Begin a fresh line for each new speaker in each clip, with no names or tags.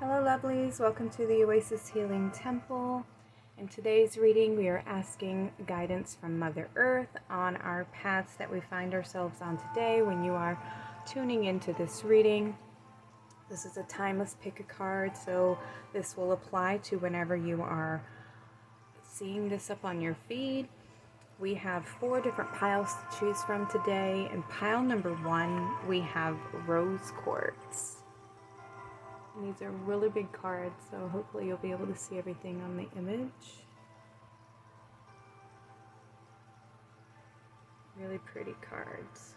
Hello lovelies, welcome to the Oasis Healing Temple. In today's reading we are asking guidance from Mother Earth on our paths that we find ourselves on today. When you are tuning into this reading, this is a timeless pick a card, so this will apply to whenever you are seeing this up on your feed. We have 4 different piles to choose from today. In pile number 1 we have rose quartz. And these are really big cards, so hopefully you'll be able to see everything on the image. Really pretty cards.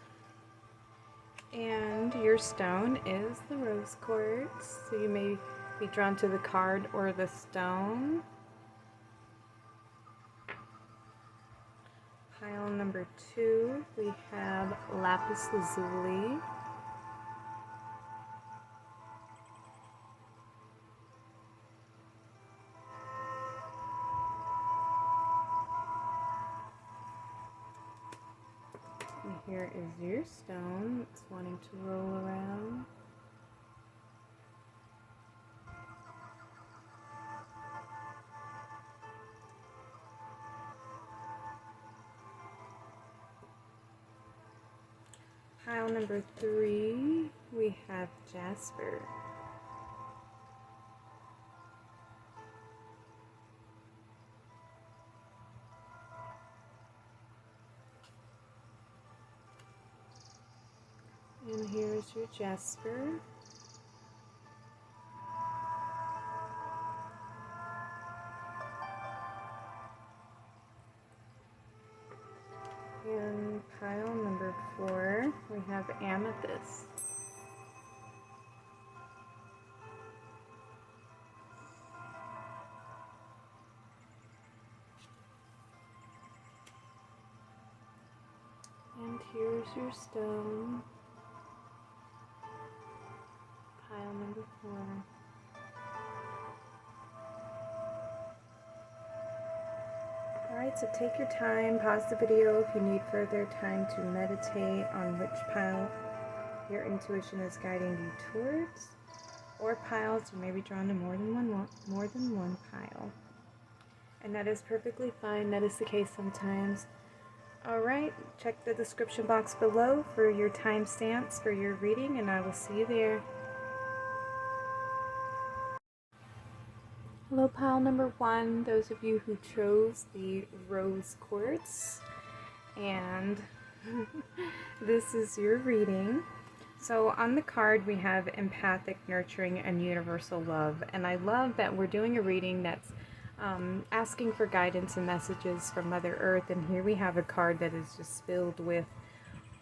And your stone is the rose quartz, so you may be drawn to the card or the stone. Pile number 2, we have lapis lazuli. And here is your stone. It's wanting to roll around. Pile number 3, we have jasper. And here's your jasper. And pile number 4, we have amethyst. And here's your stone. Pile number 4. Alright, so take your time, pause the video if you need further time to meditate on which pile your intuition is guiding you towards, or piles you may be drawn to more than one pile. And that is perfectly fine, that is the case sometimes. Alright, check the description box below for your timestamps for your reading, and I will see you there. Hello pile number 1, those of you who chose the rose quartz, and this is your reading. So on the card we have empathic, nurturing, and universal love, and I love that we're doing a reading that's asking for guidance and messages from Mother Earth, and here we have a card that is just filled with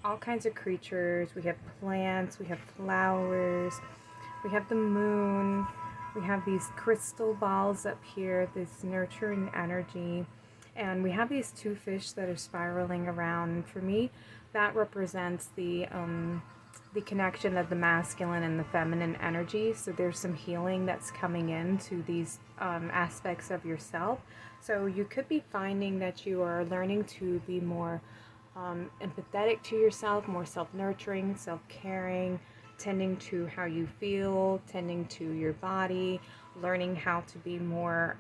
all kinds of creatures. We have plants, we have flowers, we have the moon. We have these crystal balls up here, this nurturing energy, and we have these 2 fish that are spiraling around. For me, that represents the connection of the masculine and the feminine energy. So there's some healing that's coming into these aspects of yourself. So you could be finding that you are learning to be more empathetic to yourself, more self-nurturing, self-caring, tending to how you feel, tending to your body, learning how to be more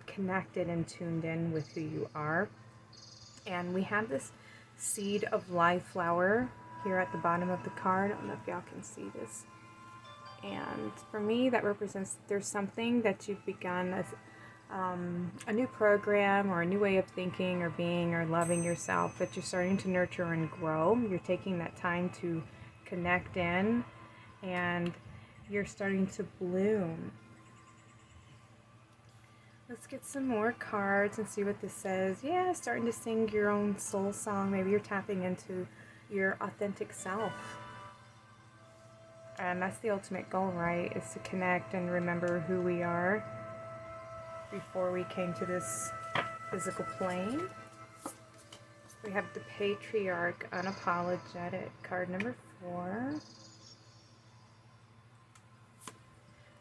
connected and tuned in with who you are. And we have this seed of life flower here at the bottom of the card. I don't know if y'all can see this. And for me, that represents there's something that you've begun as a new program or a new way of thinking or being or loving yourself that you're starting to nurture and grow. You're taking that time to connect in, and you're starting to bloom. Let's get some more cards and see what this says. Yeah, starting to sing your own soul song. Maybe you're tapping into your authentic self. And that's the ultimate goal, right? Is to connect and remember who we are before we came to this physical plane. We have the Patriarch, Unapologetic, card number 4.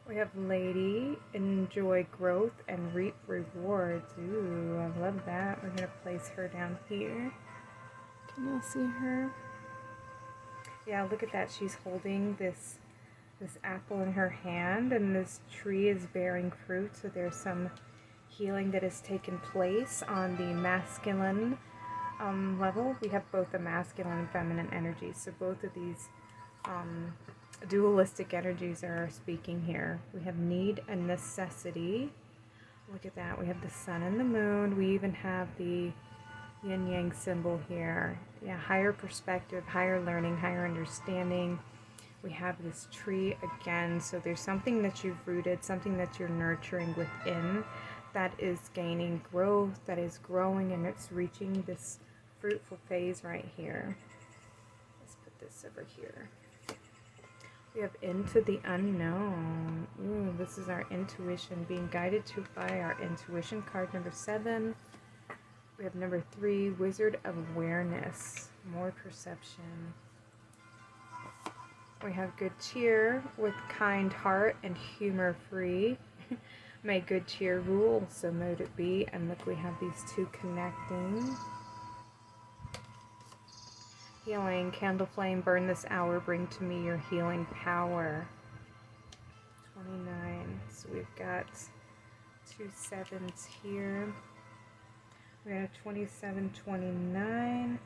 We have Lady, Enjoy Growth and Reap Rewards. Ooh, I love that. We're going to place her down here. Can y'all see her? Yeah, look at that. She's holding this this apple in her hand, and this tree is bearing fruit, so there's some healing that has taken place on the masculine level. We have both the masculine and feminine energies, so both of these dualistic energies are speaking here. We have need and necessity. Look at that. We have the sun and the moon. We even have the yin yang symbol here. Yeah, higher perspective, higher learning, higher understanding. We have this tree again, so there's something that you've rooted, something that you're nurturing within that is gaining growth, that is growing, and it's reaching this fruitful phase right here. Let's put this over here. We have into the unknown. Ooh, this is our intuition, being guided to by our intuition. Card number 7. We have number 3, Wizard of Awareness, more perception. We have good cheer with kind heart and humor free. May good cheer rule, so mote it be. And look, we have these two connecting. Healing, candle flame, burn this hour, bring to me your healing power. 29, so we've got 2 7s here. We got a 27, 29.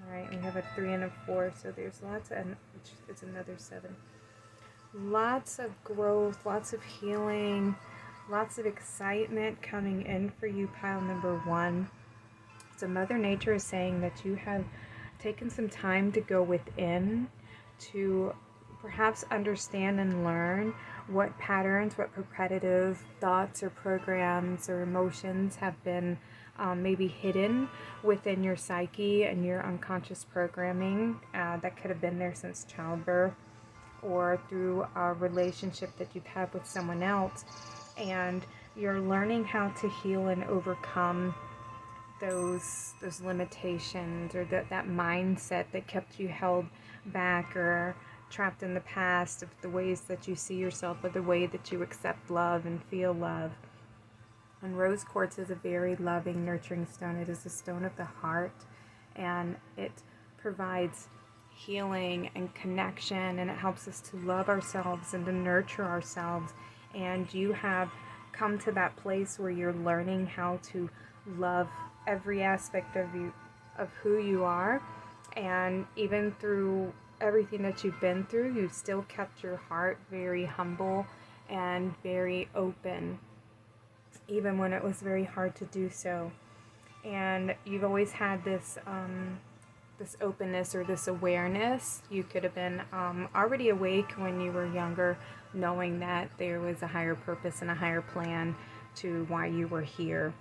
Alright, we have a 3 and a 4, so there's lots of, which is another 7. Lots of growth, lots of healing, lots of excitement coming in for you, pile number 1. So Mother Nature is saying that you have taken some time to go within to perhaps understand and learn what patterns, what repetitive thoughts or programs or emotions have been maybe hidden within your psyche and your unconscious programming that could have been there since childbirth or through a relationship that you've had with someone else, and you're learning how to heal and overcome those limitations or that mindset that kept you held back or trapped in the past of the ways that you see yourself or the way that you accept love and feel love. And rose quartz is a very loving, nurturing stone. It is a stone of the heart, and it provides healing and connection, and it helps us to love ourselves and to nurture ourselves. And you have come to that place where you're learning how to love every aspect of you, of who you are, and even through everything that you've been through, you've still kept your heart very humble and very open, even when it was very hard to do so. And you've always had this this openness or this awareness. You could have been already awake when you were younger, knowing that there was a higher purpose and a higher plan to why you were here.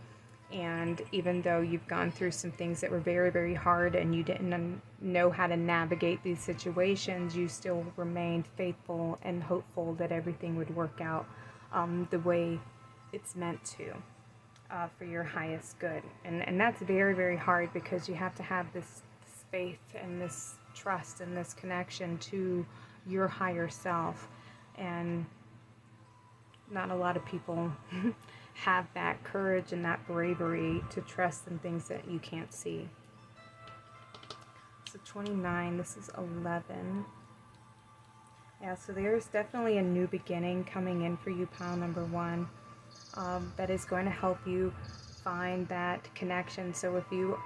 And even though you've gone through some things that were very, very hard and you didn't know how to navigate these situations, you still remained faithful and hopeful that everything would work out the way it's meant to, for your highest good. And that's very, very hard, because you have to have this faith and this trust and this connection to your higher self. And not a lot of people have that courage and that bravery to trust in things that you can't see. So 29, this is 11. Yeah, so there's definitely a new beginning coming in for you, pile number 1, that is going to help you find that connection. So if you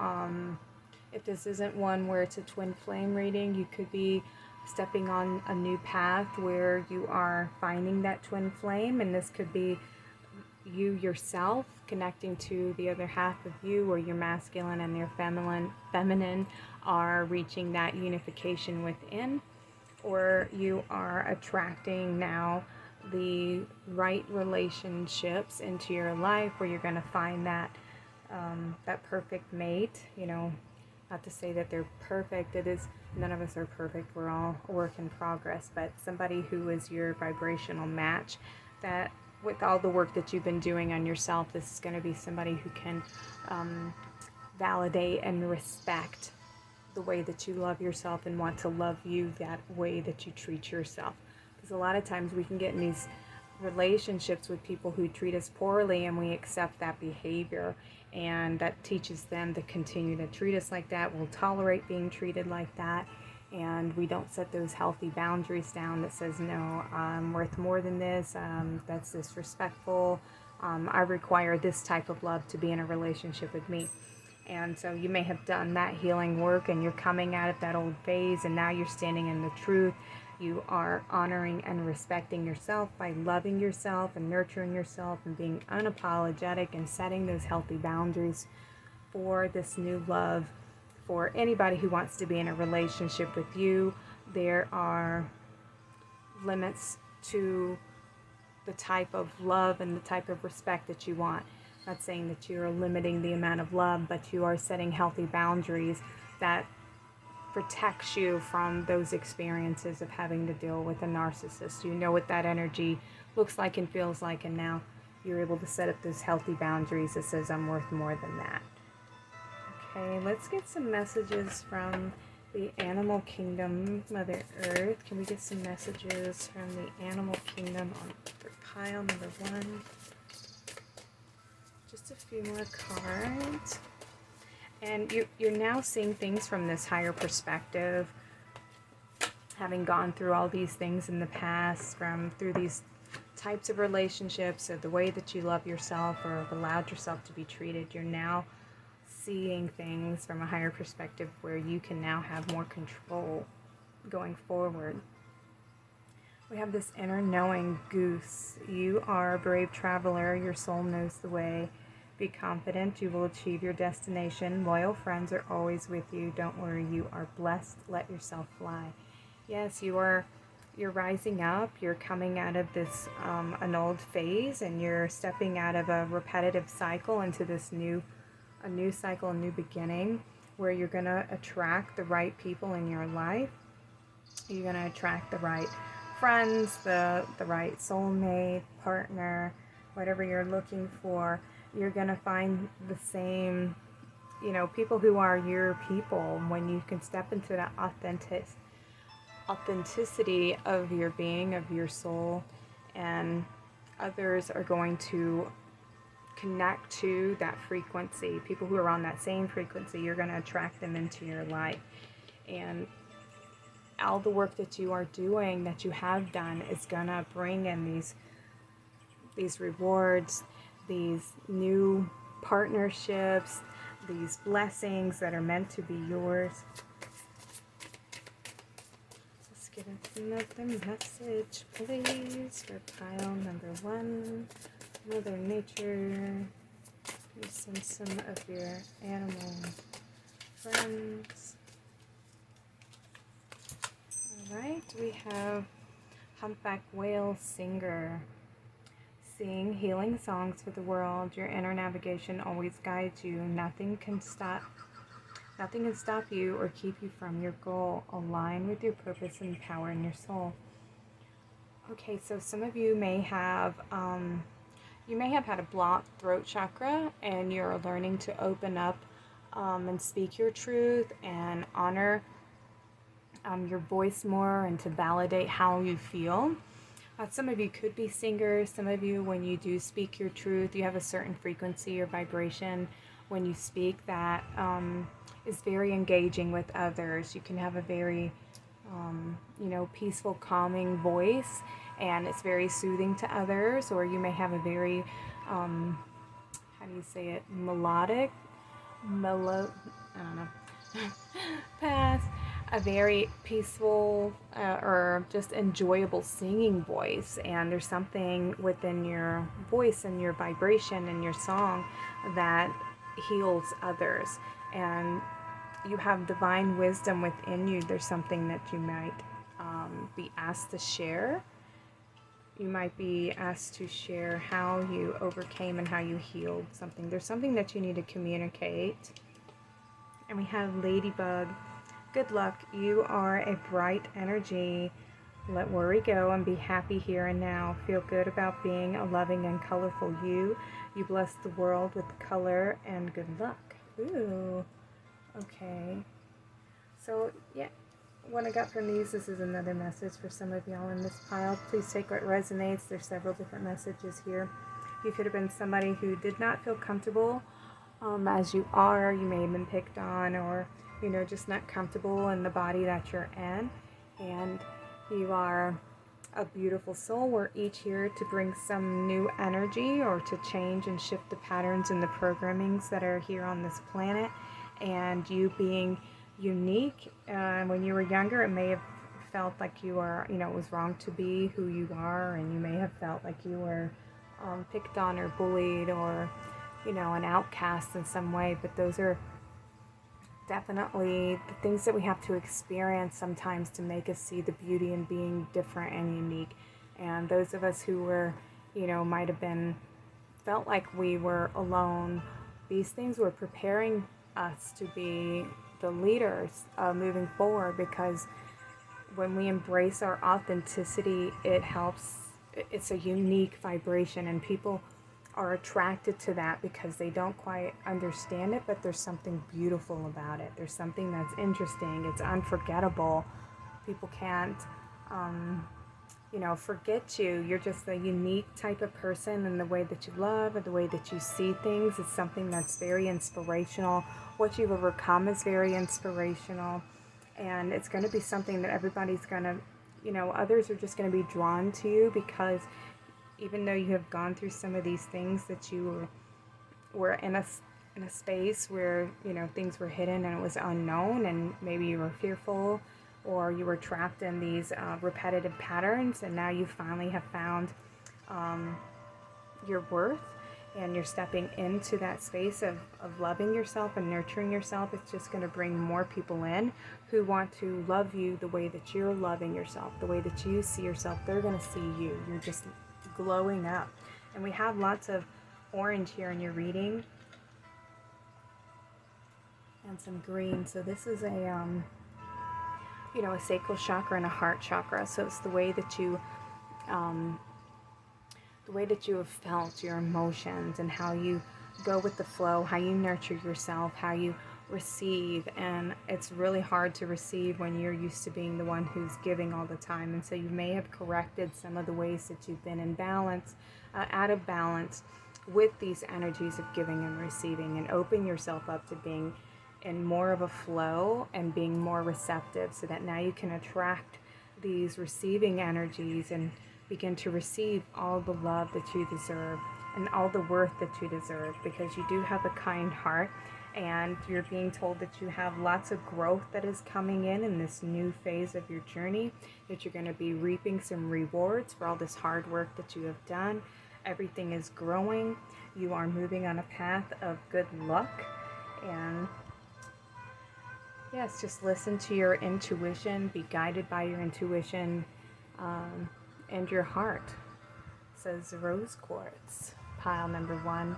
if this isn't one where it's a twin flame reading, you could be stepping on a new path where you are finding that twin flame, and this could be you yourself connecting to the other half of you, or your masculine and your feminine are reaching that unification within, or you are attracting now the right relationships into your life where you're going to find that that perfect mate. You know, not to say that they're perfect. It is, none of us are perfect. We're all a work in progress, but somebody who is your vibrational match, that with all the work that you've been doing on yourself, this is going to be somebody who can validate and respect the way that you love yourself and want to love you that way that you treat yourself. Because a lot of times we can get in these relationships with people who treat us poorly, and we accept that behavior, and that teaches them to continue to treat us like that. We'll tolerate being treated like that, and we don't set those healthy boundaries down that says, no, I'm worth more than this, that's disrespectful, I require this type of love to be in a relationship with me. And so you may have done that healing work and you're coming out of that old phase, and now you're standing in the truth. You are honoring and respecting yourself by loving yourself and nurturing yourself and being unapologetic and setting those healthy boundaries for this new love. For anybody who wants to be in a relationship with you, there are limits to the type of love and the type of respect that you want. I'm not saying that you're limiting the amount of love, but you are setting healthy boundaries that protects you from those experiences of having to deal with a narcissist. You know what that energy looks like and feels like, and now you're able to set up those healthy boundaries that says, I'm worth more than that. Okay, let's get some messages from the animal kingdom, Mother Earth. Can we get some messages from the animal kingdom for pile number 1? Just a few more cards. And you're now seeing things from this higher perspective, having gone through all these things in the past, through these types of relationships, or the way that you love yourself or have allowed yourself to be treated. You're now seeing things from a higher perspective where you can now have more control going forward. We have this inner knowing goose. You are a brave traveler. Your soul knows the way. Be confident. You will achieve your destination. Loyal friends are always with you. Don't worry. You are blessed. Let yourself fly. Yes, you're rising up. You're coming out of this an old phase, and you're stepping out of a repetitive cycle into this new cycle, a new beginning, where you're going to attract the right people in your life. You're going to attract the right friends, the right soulmate, partner, whatever you're looking for. You're going to find the same, people who are your people. When you can step into that authenticity of your being, of your soul, and others are going to connect to that frequency. People who are on that same frequency, you're going to attract them into your life. And all the work that you are doing, that you have done, is going to bring in these rewards, these new partnerships, these blessings that are meant to be yours. Let's get another message, please, for pile number 1. Mother Nature, you send some of your animal friends. Alright, we have Humpback Whale Singer. Sing healing songs for the world. Your inner navigation always guides you. Nothing can stop you or keep you from your goal. Align with your purpose and power in your soul. Okay, so some of you may have had a blocked throat chakra, and you're learning to open up and speak your truth and honor your voice more, and to validate how you feel. Some of you could be singers. Some of you, when you do speak your truth, you have a certain frequency or vibration when you speak that is very engaging with others. You can have a very peaceful, calming voice, and it's very soothing to others. Or you may have a very melodic, path, a very peaceful or just enjoyable singing voice. And there's something within your voice and your vibration and your song that heals others. And you have divine wisdom within you. There's something that you might be asked to share. You might be asked to share how you overcame and how you healed something. There's something that you need to communicate. And we have Ladybug. Good luck. You are a bright energy. Let worry go and be happy here and now. Feel good about being a loving and colorful you. You bless the world with color and good luck. Ooh. Okay. So, yeah. What I got from these, this is another message for some of y'all in this pile. Please take what resonates. There's several different messages here. You could have been somebody who did not feel comfortable as you are. You may have been picked on, or you know, just not comfortable in the body that you're in. And you are a beautiful soul. We're each here to bring some new energy or to change and shift the patterns and the programmings that are here on this planet. And you being unique, when you were younger, it may have felt like you were, you know, it was wrong to be who you are, and you may have felt like you were picked on or bullied or, you know, an outcast in some way. But those are definitely the things that we have to experience sometimes to make us see the beauty in being different and unique. And those of us who were, you know, might have been felt like we were alone, these things were preparing us to be the leaders moving forward, because when we embrace our authenticity, it helps. It's a unique vibration, and people are attracted to that because they don't quite understand it, but there's something beautiful about it. There's something that's interesting. It's unforgettable. People can't, you know, forget you. You're just a unique type of person, and the way that you love and the way that you see things is something that's very inspirational. What you've overcome is very inspirational, and it's going to be something that everybody's going to, you know, others are just going to be drawn to you, because even though you have gone through some of these things, that you were in a space where, you know, things were hidden and it was unknown, and maybe you were fearful or you were trapped in these repetitive patterns, and now you finally have found your worth, and you're stepping into that space of loving yourself and nurturing yourself. It's just going to bring more people in who want to love you the way that you're loving yourself, the way that you see yourself. They're going to see you. You're just glowing up. And we have lots of orange here in your reading, and some green. So this is a you know, a sacral chakra and a heart chakra. So it's the way that you have felt your emotions, and how you go with the flow, how you nurture yourself, how you receive. And it's really hard to receive when you're used to being the one who's giving all the time. And so you may have corrected some of the ways that you've been in balance, out of balance with these energies of giving and receiving, and open yourself up to being in more of a flow and being more receptive, so that now you can attract these receiving energies and begin to receive all the love that you deserve and all the worth that you deserve, because you do have a kind heart, and you're being told that you have lots of growth that is coming in this new phase of your journey, that you're going to be reaping some rewards for all this hard work that you have done. Everything is growing. You are moving on a path of good luck. And yes, just listen to your intuition, be guided by your intuition, and your heart. Says rose quartz, pile number 1.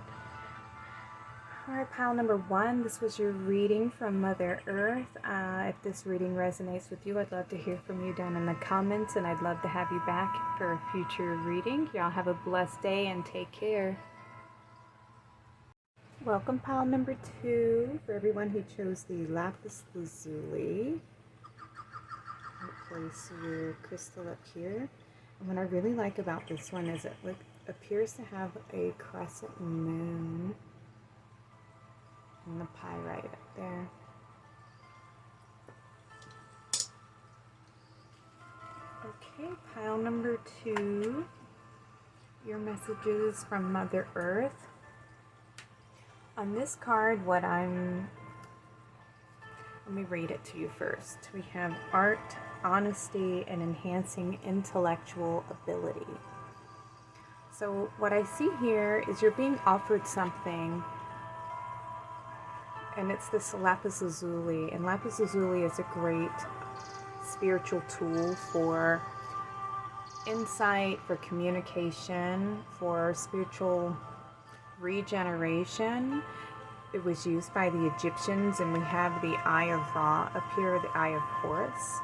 All right, pile number 1, this was your reading from Mother Earth. If this reading resonates with you, I'd love to hear from you down in the comments, and I'd love to have you back for a future reading. Y'all have a blessed day and take care. Welcome, pile number 2, for everyone who chose the lapis lazuli. I'll place your crystal up here. And what I really like about this one is it appears to have a crescent moon in the pyrite up there. Okay, pile number 2, your messages from Mother Earth. On this card, let me read it to you first. We have art, honesty, and enhancing intellectual ability. So what I see here is you're being offered something, and it's this lapis lazuli. And lapis lazuli is a great spiritual tool for insight, for communication, for spiritual regeneration. It was used by the Egyptians, and we have the Eye of Ra up here, the Eye of Horus.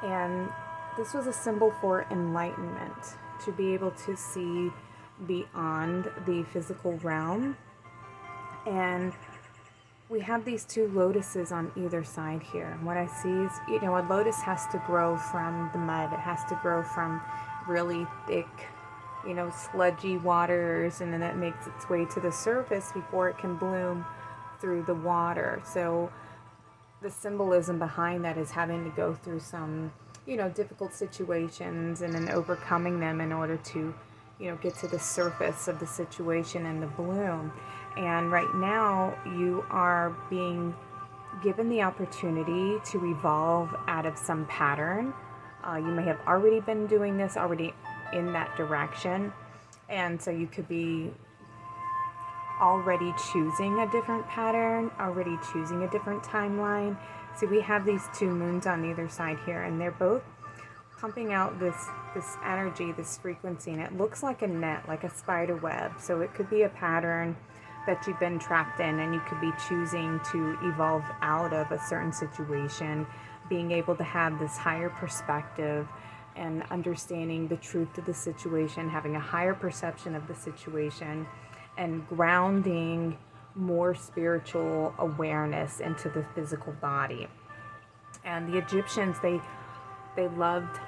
And this was a symbol for enlightenment, to be able to see beyond the physical realm. And we have these 2 lotuses on either side here. And what I see is, you know, a lotus has to grow from the mud. It has to grow from really thick, you know, sludgy waters, and then it makes its way to the surface before it can bloom through the water. So the symbolism behind that is having to go through some, you know, difficult situations and then overcoming them in order to, you know, get to the surface of the situation and the bloom. And right now you are being given the opportunity to evolve out of some pattern. You may have already been doing this, already in that direction. And so you could be already choosing a different pattern, already choosing a different timeline. So we have these two moons on either side here, and they're both pumping out this energy, this frequency, and it looks like a net, like a spider web. So it could be a pattern that you've been trapped in, and you could be choosing to evolve out of a certain situation, being able to have this higher perspective and understanding the truth of the situation, having a higher perception of the situation, and grounding more spiritual awareness into the physical body. And the Egyptians, they loved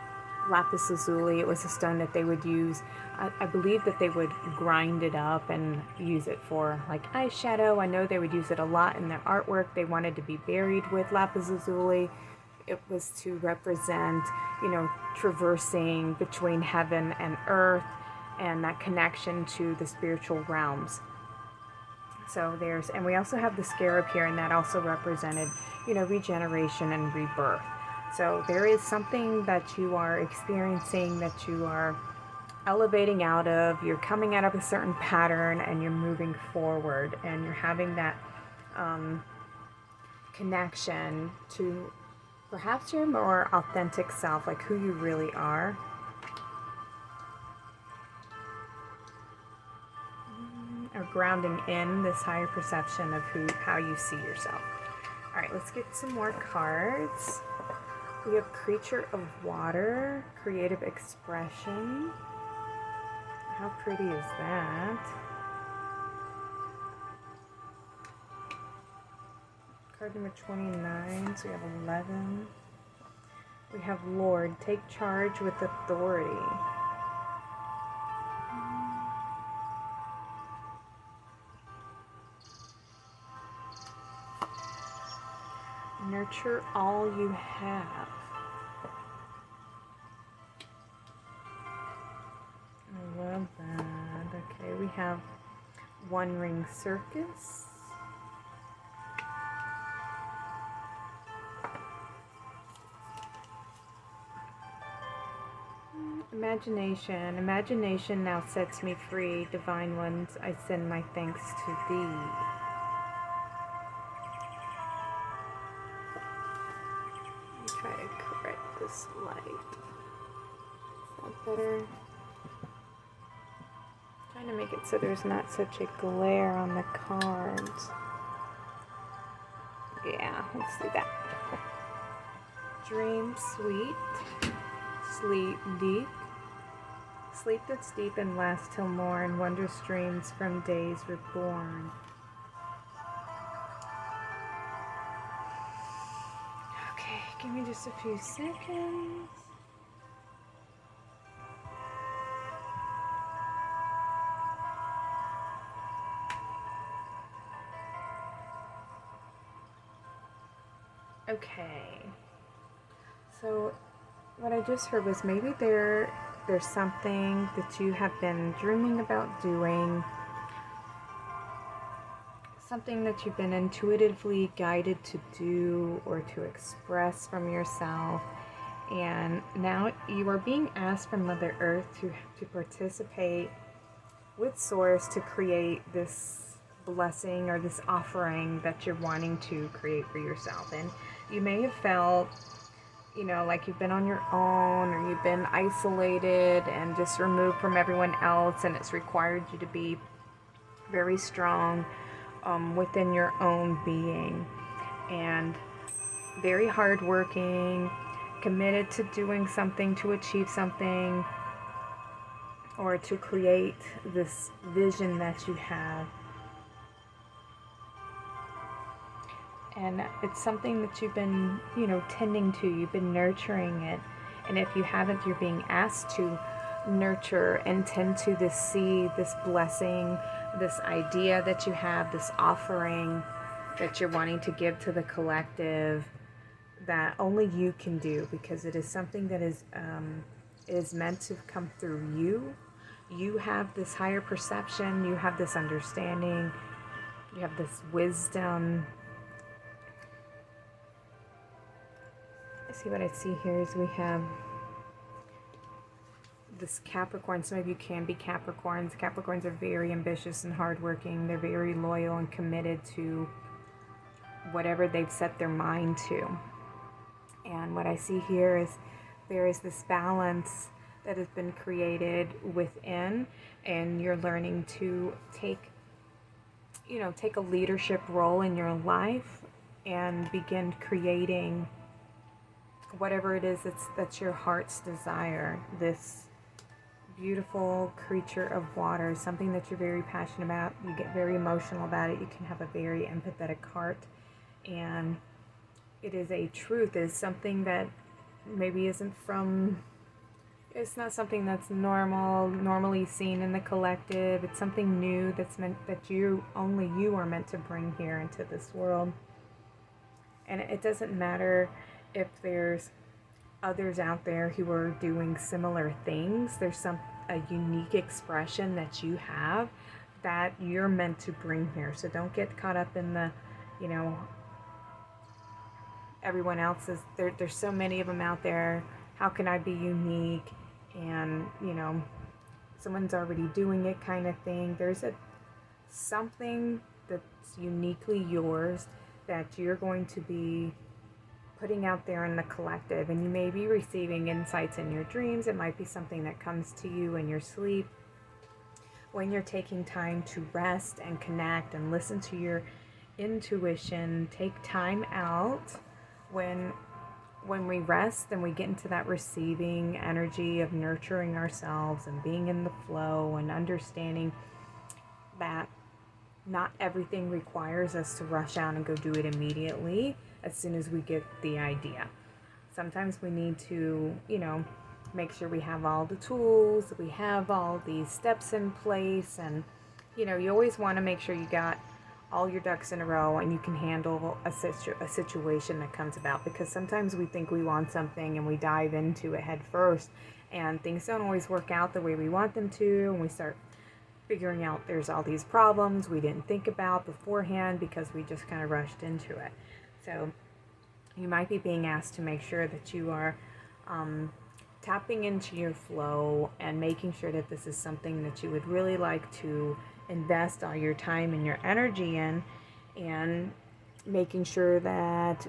lapis lazuli. It was a stone that they would use. I believe that they would grind it up and use it for like eyeshadow. I know they would use it a lot in their artwork. They wanted to be buried with lapis lazuli. It was to represent, you know, traversing between heaven and earth and that connection to the spiritual realms. So and we also have the scarab here, and that also represented, you know, regeneration and rebirth. So there is something that you are experiencing, that you are elevating out of. You're coming out of a certain pattern and you're moving forward, and you're having that connection to perhaps your more authentic self, like who you really are. Or grounding in this higher perception of how you see yourself. All right, let's get some more cards. We have Creature of Water, Creative Expression. How pretty is that? Card number 29, so we have 11. We have Lord, take charge with authority. Nurture all you have. I love that. Okay, we have One Ring Circus. Imagination. Imagination now sets me free. Divine ones, I send my thanks to thee. Try to correct this light. Is that better? Trying to make it so there's not such a glare on the cards. Yeah, let's do that. Dream sweet, sleep deep. Sleep that's deep and lasts till morn. Wondrous dreams from days reborn. Give me just a few seconds. Okay. So what I just heard was maybe there's something that you have been dreaming about doing. Something that you've been intuitively guided to do or to express from yourself, and now you are being asked from Mother Earth to participate with Source to create this blessing or this offering that you're wanting to create for yourself. And you may have felt, you know, like you've been on your own, or you've been isolated and just removed from everyone else, and it's required you to be very strong within your own being, and very hardworking, committed to doing something, to achieve something, or to create this vision that you have. And it's something that you've been, you know, tending to, you've been nurturing it. And if you haven't, you're being asked to nurture and tend to this seed, this blessing, this idea that you have, this offering, that you're wanting to give to the collective that only you can do, because it is something that is meant to come through you. You have this higher perception, you have this understanding, you have this wisdom. See, what I see here is we have this Capricorn. Some of you can be Capricorns. Capricorns are very ambitious and hardworking. They're very loyal and committed to whatever they've set their mind to. And what I see here is there is this balance that has been created within, and you're learning to take a leadership role in your life and begin creating whatever it is that's your heart's desire. This beautiful creature of water is something that you're very passionate about. You get very emotional about it. You can have a very empathetic heart, and it is a truth. It is something that maybe isn't from, it's not something that's normally seen in the collective. It's something new that's meant, that only you are meant to bring here into this world. And it doesn't matter if there's others out there who are doing similar things. There's a unique expression that you have that you're meant to bring here. So don't get caught up in the, everyone else's. There's so many of them out there. How can I be unique? And someone's already doing it kind of thing. There's something that's uniquely yours that you're going to be putting out there in the collective, and you may be receiving insights in your dreams. It might be something that comes to you in your sleep when you're taking time to rest and connect and listen to your intuition. Take time out when we rest and we get into that receiving energy of nurturing ourselves and being in the flow and understanding that not everything requires us to rush out and go do it immediately as soon as we get the idea. Sometimes we need to, make sure we have all the tools, we have all these steps in place, and, you always want to make sure you got all your ducks in a row and you can handle a situation that comes about, because sometimes we think we want something and we dive into it head first, and things don't always work out the way we want them to, and we start figuring out there's all these problems we didn't think about beforehand because we just kind of rushed into it. So you might be being asked to make sure that you are tapping into your flow and making sure that this is something that you would really like to invest all your time and your energy in, and making sure that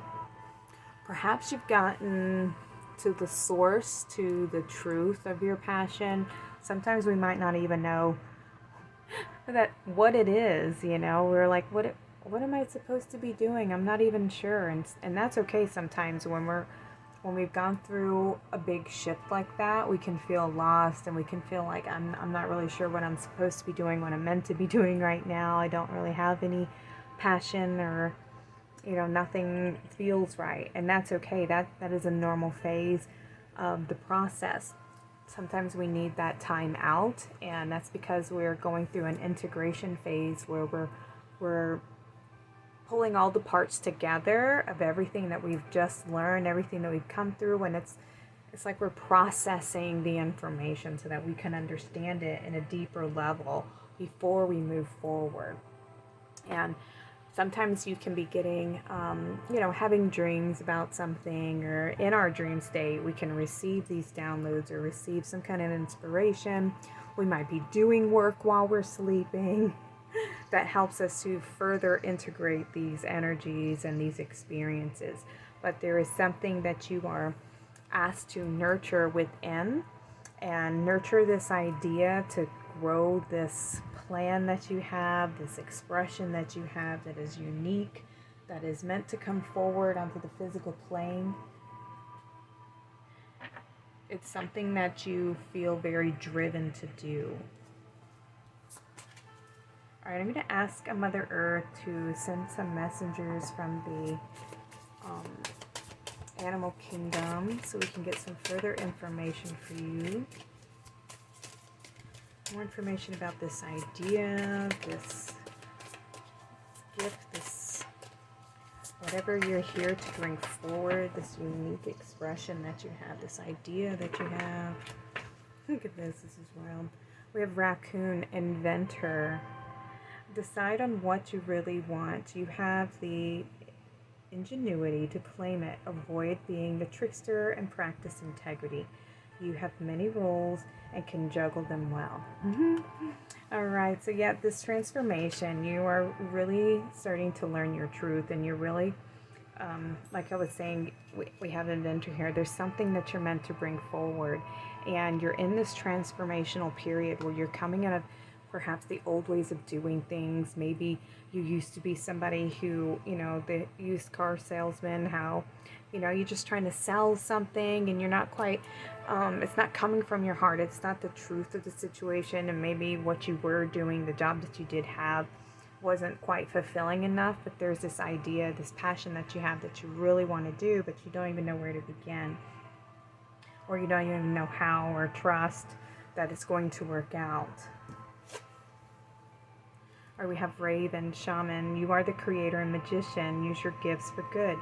perhaps you've gotten to the source, to the truth of your passion. Sometimes we might not even know what it is, we're like, what am I supposed to be doing? I'm not even sure. And that's okay. Sometimes when we've gone through a big shift like that, we can feel lost, and we can feel like I'm not really sure what I'm supposed to be doing, what I'm meant to be doing right now. I don't really have any passion, or nothing feels right. And that's okay. That is a normal phase of the process. Sometimes we need that time out, and that's because we're going through an integration phase where we're pulling all the parts together of everything that we've just learned, everything that we've come through, and it's like we're processing the information so that we can understand it in a deeper level before we move forward. And sometimes you can be getting, having dreams about something, or in our dream state, we can receive these downloads or receive some kind of inspiration. We might be doing work while we're sleeping that helps us to further integrate these energies and these experiences. But there is something that you are asked to nurture within, and nurture this idea to grow this plan that you have, this expression that you have that is unique, that is meant to come forward onto the physical plane. It's something that you feel very driven to do. All right, I'm going to ask Mother Earth to send some messengers from the animal kingdom so we can get some further information for you. More information about this idea, this gift, this whatever you're here to bring forward, this unique expression that you have, this idea that you have. Look at this, this is wild. We have raccoon, inventor. Decide on what you really want. You have the ingenuity to claim it. Avoid being the trickster and practice integrity. You have many roles and can juggle them well. All right, so yeah, this transformation, you are really starting to learn your truth, and you're really, like I was saying, we have an inventor here. There's something that you're meant to bring forward, and you're in this transformational period where you're coming out of perhaps the old ways of doing things. Maybe you used to be somebody who, you know, the used car salesman, how, you know, you're just trying to sell something and you're not quite, it's not coming from your heart. It's not the truth of the situation, and maybe what you were doing, the job that you did have, wasn't quite fulfilling enough. But there's this idea, this passion that you have that you really want to do, but you don't even know where to begin, or you don't even know how or trust that it's going to work out. Or we have Raven, Shaman. You are the creator and magician. Use your gifts for good.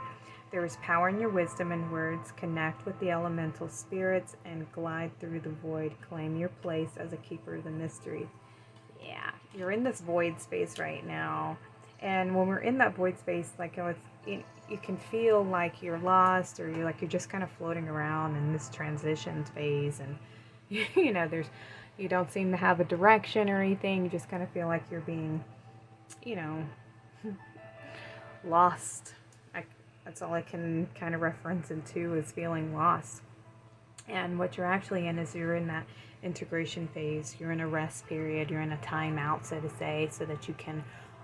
There is power in your wisdom and words. Connect with the elemental spirits and glide through the void. Claim your place as a keeper of the mystery. Yeah, you're in this void space right now. And when we're in that void space, like, you can feel like you're lost, or you're just kind of floating around in this transition phase. And, you know, you don't seem to have a direction or anything. You just kind of feel like you're being, you know, lost. That's all I can kind of reference into, is feeling lost. And what you're actually in is you're in that integration phase. You're in a rest period. You're in a timeout, so to say, so that you can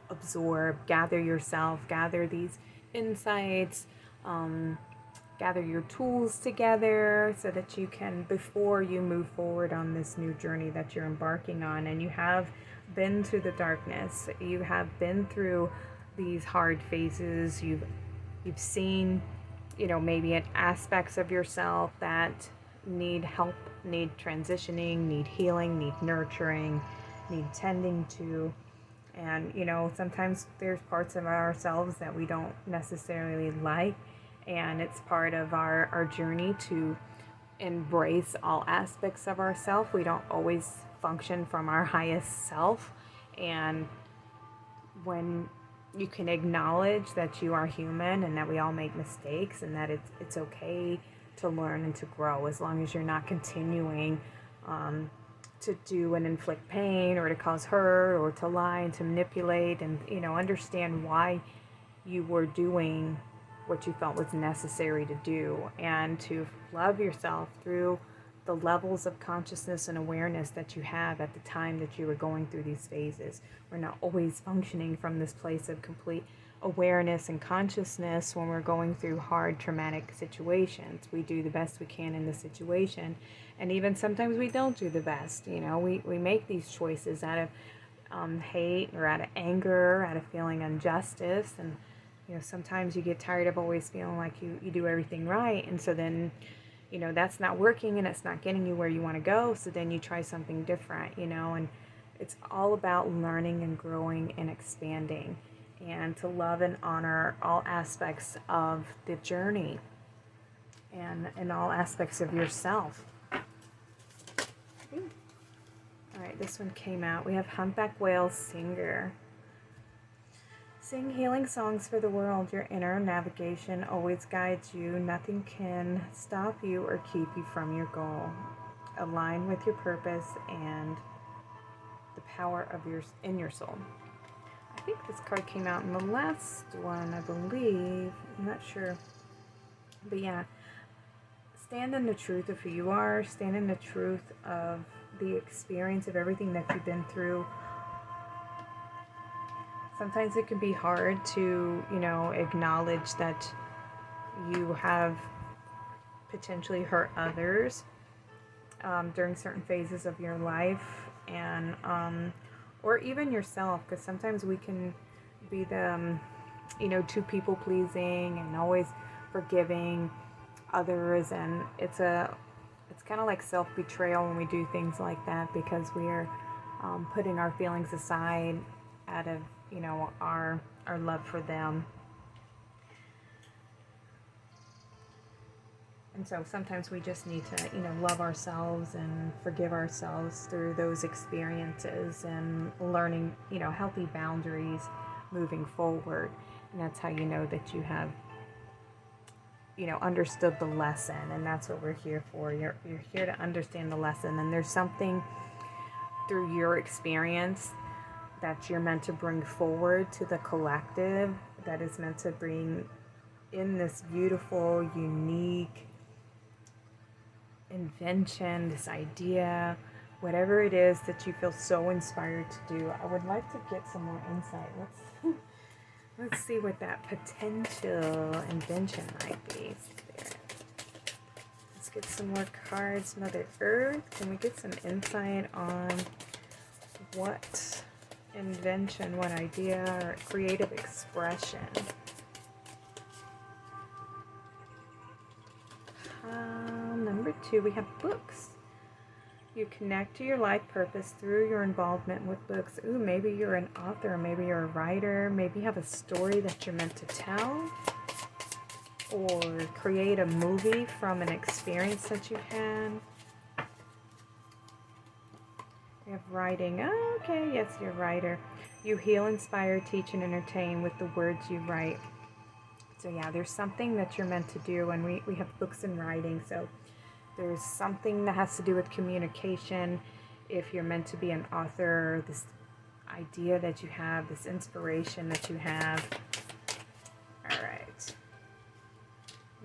absorb, gather yourself, gather these insights, gather your tools together, so that you can, before you move forward on this new journey that you're embarking on. And you have been through the darkness. You have been through these hard phases. You've seen, you know, maybe aspects of yourself that need help, need transitioning, need healing, need nurturing, need tending to. And, you know, sometimes there's parts of ourselves that we don't necessarily like, and it's part of our journey to embrace all aspects of ourself. We don't always function from our highest self. And when you can acknowledge that you are human and that we all make mistakes, and that it's okay to learn and to grow, as long as you're not continuing to do and inflict pain, or to cause hurt, or to lie and to manipulate, and, you know, understand why you were doing what you felt was necessary to do, and to love yourself through the levels of consciousness and awareness that you have at the time that you were going through these phases. We're not always functioning from this place of complete awareness and consciousness when we're going through hard, traumatic situations. We do the best we can in the situation, and even sometimes we don't do the best. You know, we make these choices out of hate, or out of anger, out of feeling injustice. And, you know, sometimes you get tired of always feeling like you do everything right, and so then, you know, that's not working and it's not getting you where you want to go, so then you try something different, you know. And it's all about learning and growing and expanding, and to love and honor all aspects of the journey, and all aspects of yourself. All right, this one came out. We have Humpback Whale Singer. Sing healing songs for the world. Your inner navigation always guides you. Nothing can stop you or keep you from your goal. Align with your purpose and the power of in your soul. I think this card came out in the last one, I believe. I'm not sure. But yeah, stand in the truth of who you are. Stand in the truth of the experience of everything that you've been through. Sometimes it can be hard to, you know, acknowledge that you have potentially hurt others during certain phases of your life, and or even yourself, because sometimes we can be the, you know, too people pleasing and always forgiving others, and it's kind of like self-betrayal when we do things like that, because we are putting our feelings aside out of, you know, our love for them. And so sometimes we just need to, love ourselves and forgive ourselves through those experiences and learning, healthy boundaries moving forward. And that's how you know that you have, understood the lesson. And that's what we're here for. You're here to understand the lesson. And there's something through your experience that you're meant to bring forward to the collective, that is meant to bring in this beautiful, unique invention, this idea, whatever it is that you feel so inspired to do. I would like to get some more insight. Let's see what that potential invention might be. Spirit. Let's get some more cards. Mother Earth, can we get some insight on what invention, what idea, or creative expression? Number 2, we have books. You connect to your life purpose through your involvement with books. Ooh, maybe you're an author, maybe you're a writer, maybe you have a story that you're meant to tell, or create a movie from an experience that you had. We have writing. Oh, okay, yes, you're a writer. You heal, inspire, teach, and entertain with the words you write. So yeah, there's something that you're meant to do, and we have books and writing, so there's something that has to do with communication. If you're meant to be an author, this idea that you have, this inspiration that you have. All right.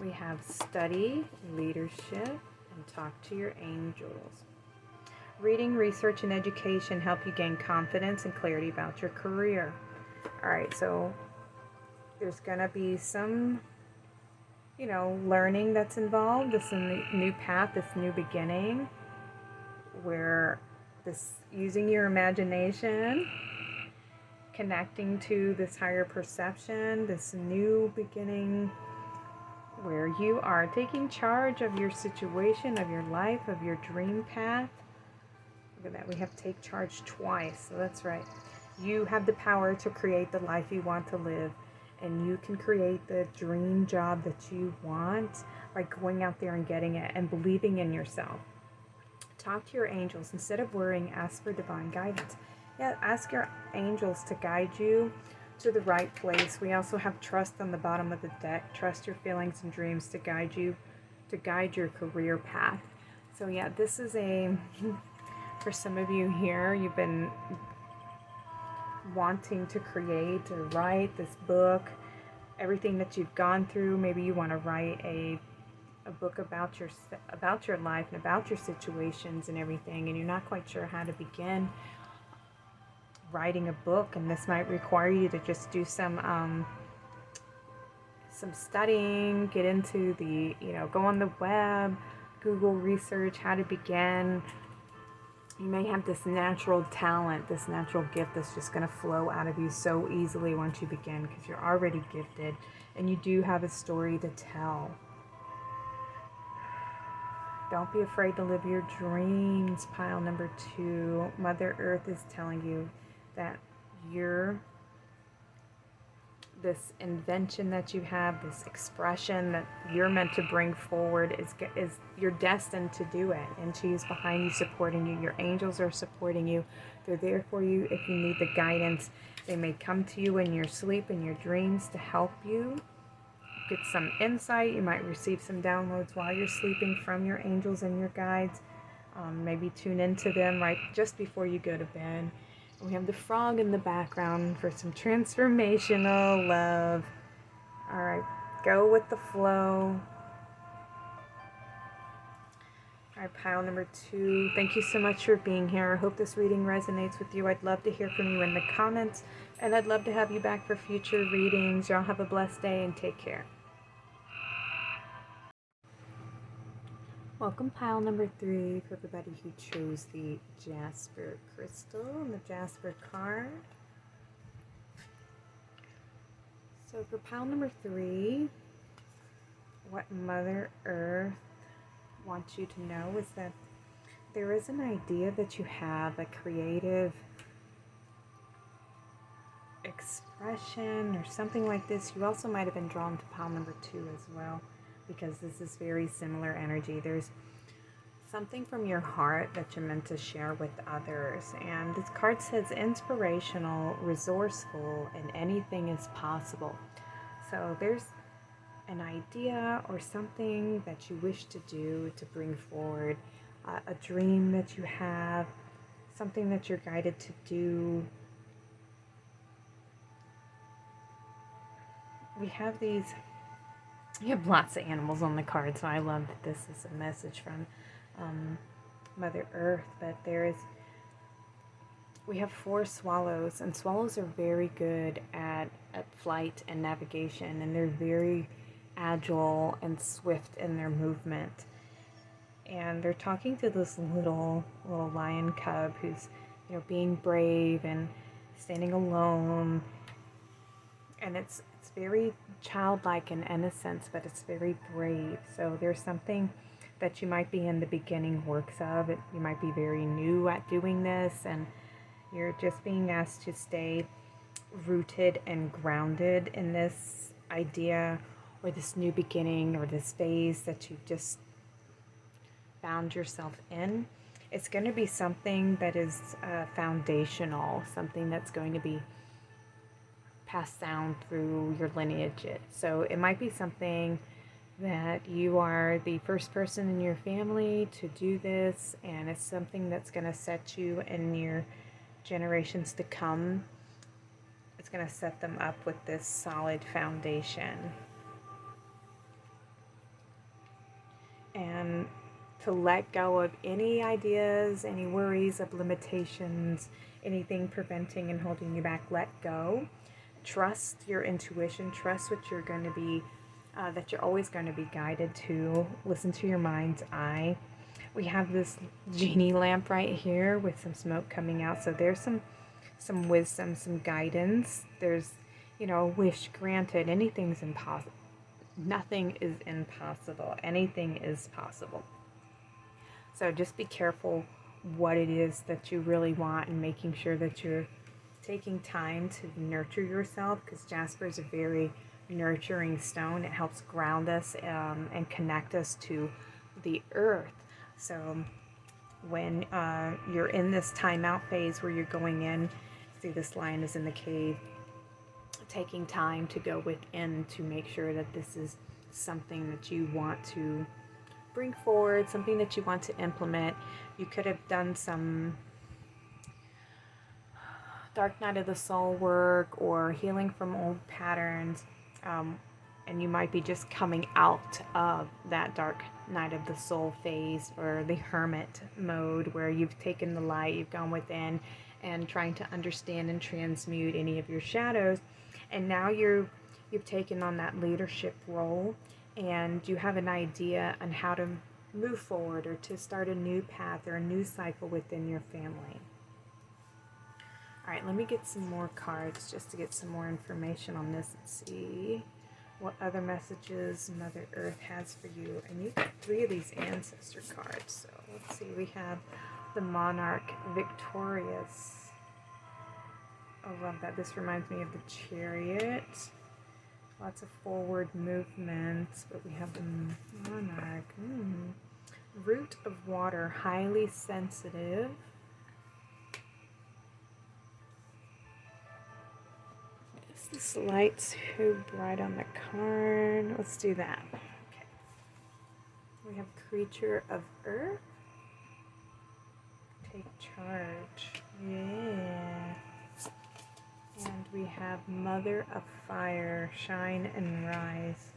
We have study, leadership, and talk to your angels. Reading, research, and education help you gain confidence and clarity about your career. All right, so there's going to be some, learning that's involved, this new path, this new beginning, where this using your imagination, connecting to this higher perception, this new beginning, where you are taking charge of your situation, of your life, of your dream path. Look at that, we have take charge twice, so that's right. You have the power to create the life you want to live. And you can create the dream job that you want by going out there and getting it and believing in yourself. Talk to your angels. Instead of worrying, ask for divine guidance. Yeah, ask your angels to guide you to the right place. We also have trust on the bottom of the deck. Trust your feelings and dreams to guide you, to guide your career path. So yeah, this is for some of you here, you've been wanting to create or write this book, everything that you've gone through. Maybe you want to write a book about your life and about your situations and everything, and you're not quite sure how to begin writing a book. And this might require you to just do some studying, get into the, go on the web, Google research how to begin. You may have this natural talent, this natural gift that's just going to flow out of you so easily once you begin, because you're already gifted and you do have a story to tell. Don't be afraid to live your dreams. Pile number 2. Mother Earth is telling you that this invention that you have, this expression that you're meant to bring forward, is you're destined to do it. And she's behind you, supporting you. Your angels are supporting you. They're there for you if you need the guidance. They may come to you in your sleep, in your dreams, to help you get some insight. You might receive some downloads while you're sleeping from your angels and your guides. Maybe tune into them right just before you go to bed. We have the frog in the background for some transformational love. All right, go with the flow. All right, pile number 2. Thank you so much for being here. I hope this reading resonates with you. I'd love to hear from you in the comments, and I'd love to have you back for future readings. Y'all have a blessed day and take care. Welcome, pile number 3, for everybody who chose the Jasper crystal and the Jasper card. So for pile number 3, what Mother Earth wants you to know is that there is an idea that you have, a creative expression or something like this. You also might have been drawn to pile number 2 as well. because this is very similar energy. There's something from your heart that you're meant to share with others. And this card says inspirational, resourceful, and anything is possible. So there's an idea or something that you wish to do, to bring forward, a dream that you have, something that you're guided to do. We have lots of animals on the card, so I love that this is a message from Mother Earth. But we have 4 swallows, and swallows are very good at flight and navigation, and they're very agile and swift in their movement. And they're talking to this little lion cub who's, being brave and standing alone. And it's very childlike in innocence, but it's very brave. So there's something that you might be in the beginning works of. You might be very new at doing this, and you're just being asked to stay rooted and grounded in this idea or this new beginning or this phase that you've just found yourself in. It's going to be something that is foundational, something that's going to be passed down through your lineage. So it might be something that you are the first person in your family to do this, and it's something that's going to set you in your generations to come. It's going to set them up with this solid foundation. And to let go of any ideas, any worries of limitations, anything preventing and holding you back, let go. Trust your intuition, trust what you're going to be, that you're always going to be guided to. Listen to your mind's eye. We have this genie lamp right here with some smoke coming out. So there's some wisdom, some guidance. There's, a wish granted. Anything's impossible. Nothing is impossible. Anything is possible. So just be careful what it is that you really want, and making sure that you're taking time to nurture yourself, because jasper is a very nurturing stone. It helps ground us and connect us to the earth. So when you're in this timeout phase where you're going in, see this lion is in the cave, taking time to go within to make sure that this is something that you want to bring forward, something that you want to implement. You could have done some dark night of the soul work or healing from old patterns, and you might be just coming out of that dark night of the soul phase, or the hermit mode, where you've taken the light, you've gone within and trying to understand and transmute any of your shadows, and now you've taken on that leadership role, and you have an idea on how to move forward or to start a new path or a new cycle within your family. All right, let me get some more cards just to get some more information on this and see what other messages Mother Earth has for you. And you got 3 of these ancestor cards. So let's see, we have the Monarch Victorious. I love that. This reminds me of the Chariot. Lots of forward movements, but we have the Monarch. Root of Water, highly sensitive. Is this light too bright on the card? Let's do that. Okay. We have Creature of Earth. Take charge. Yeah. And we have Mother of Fire, shine and rise.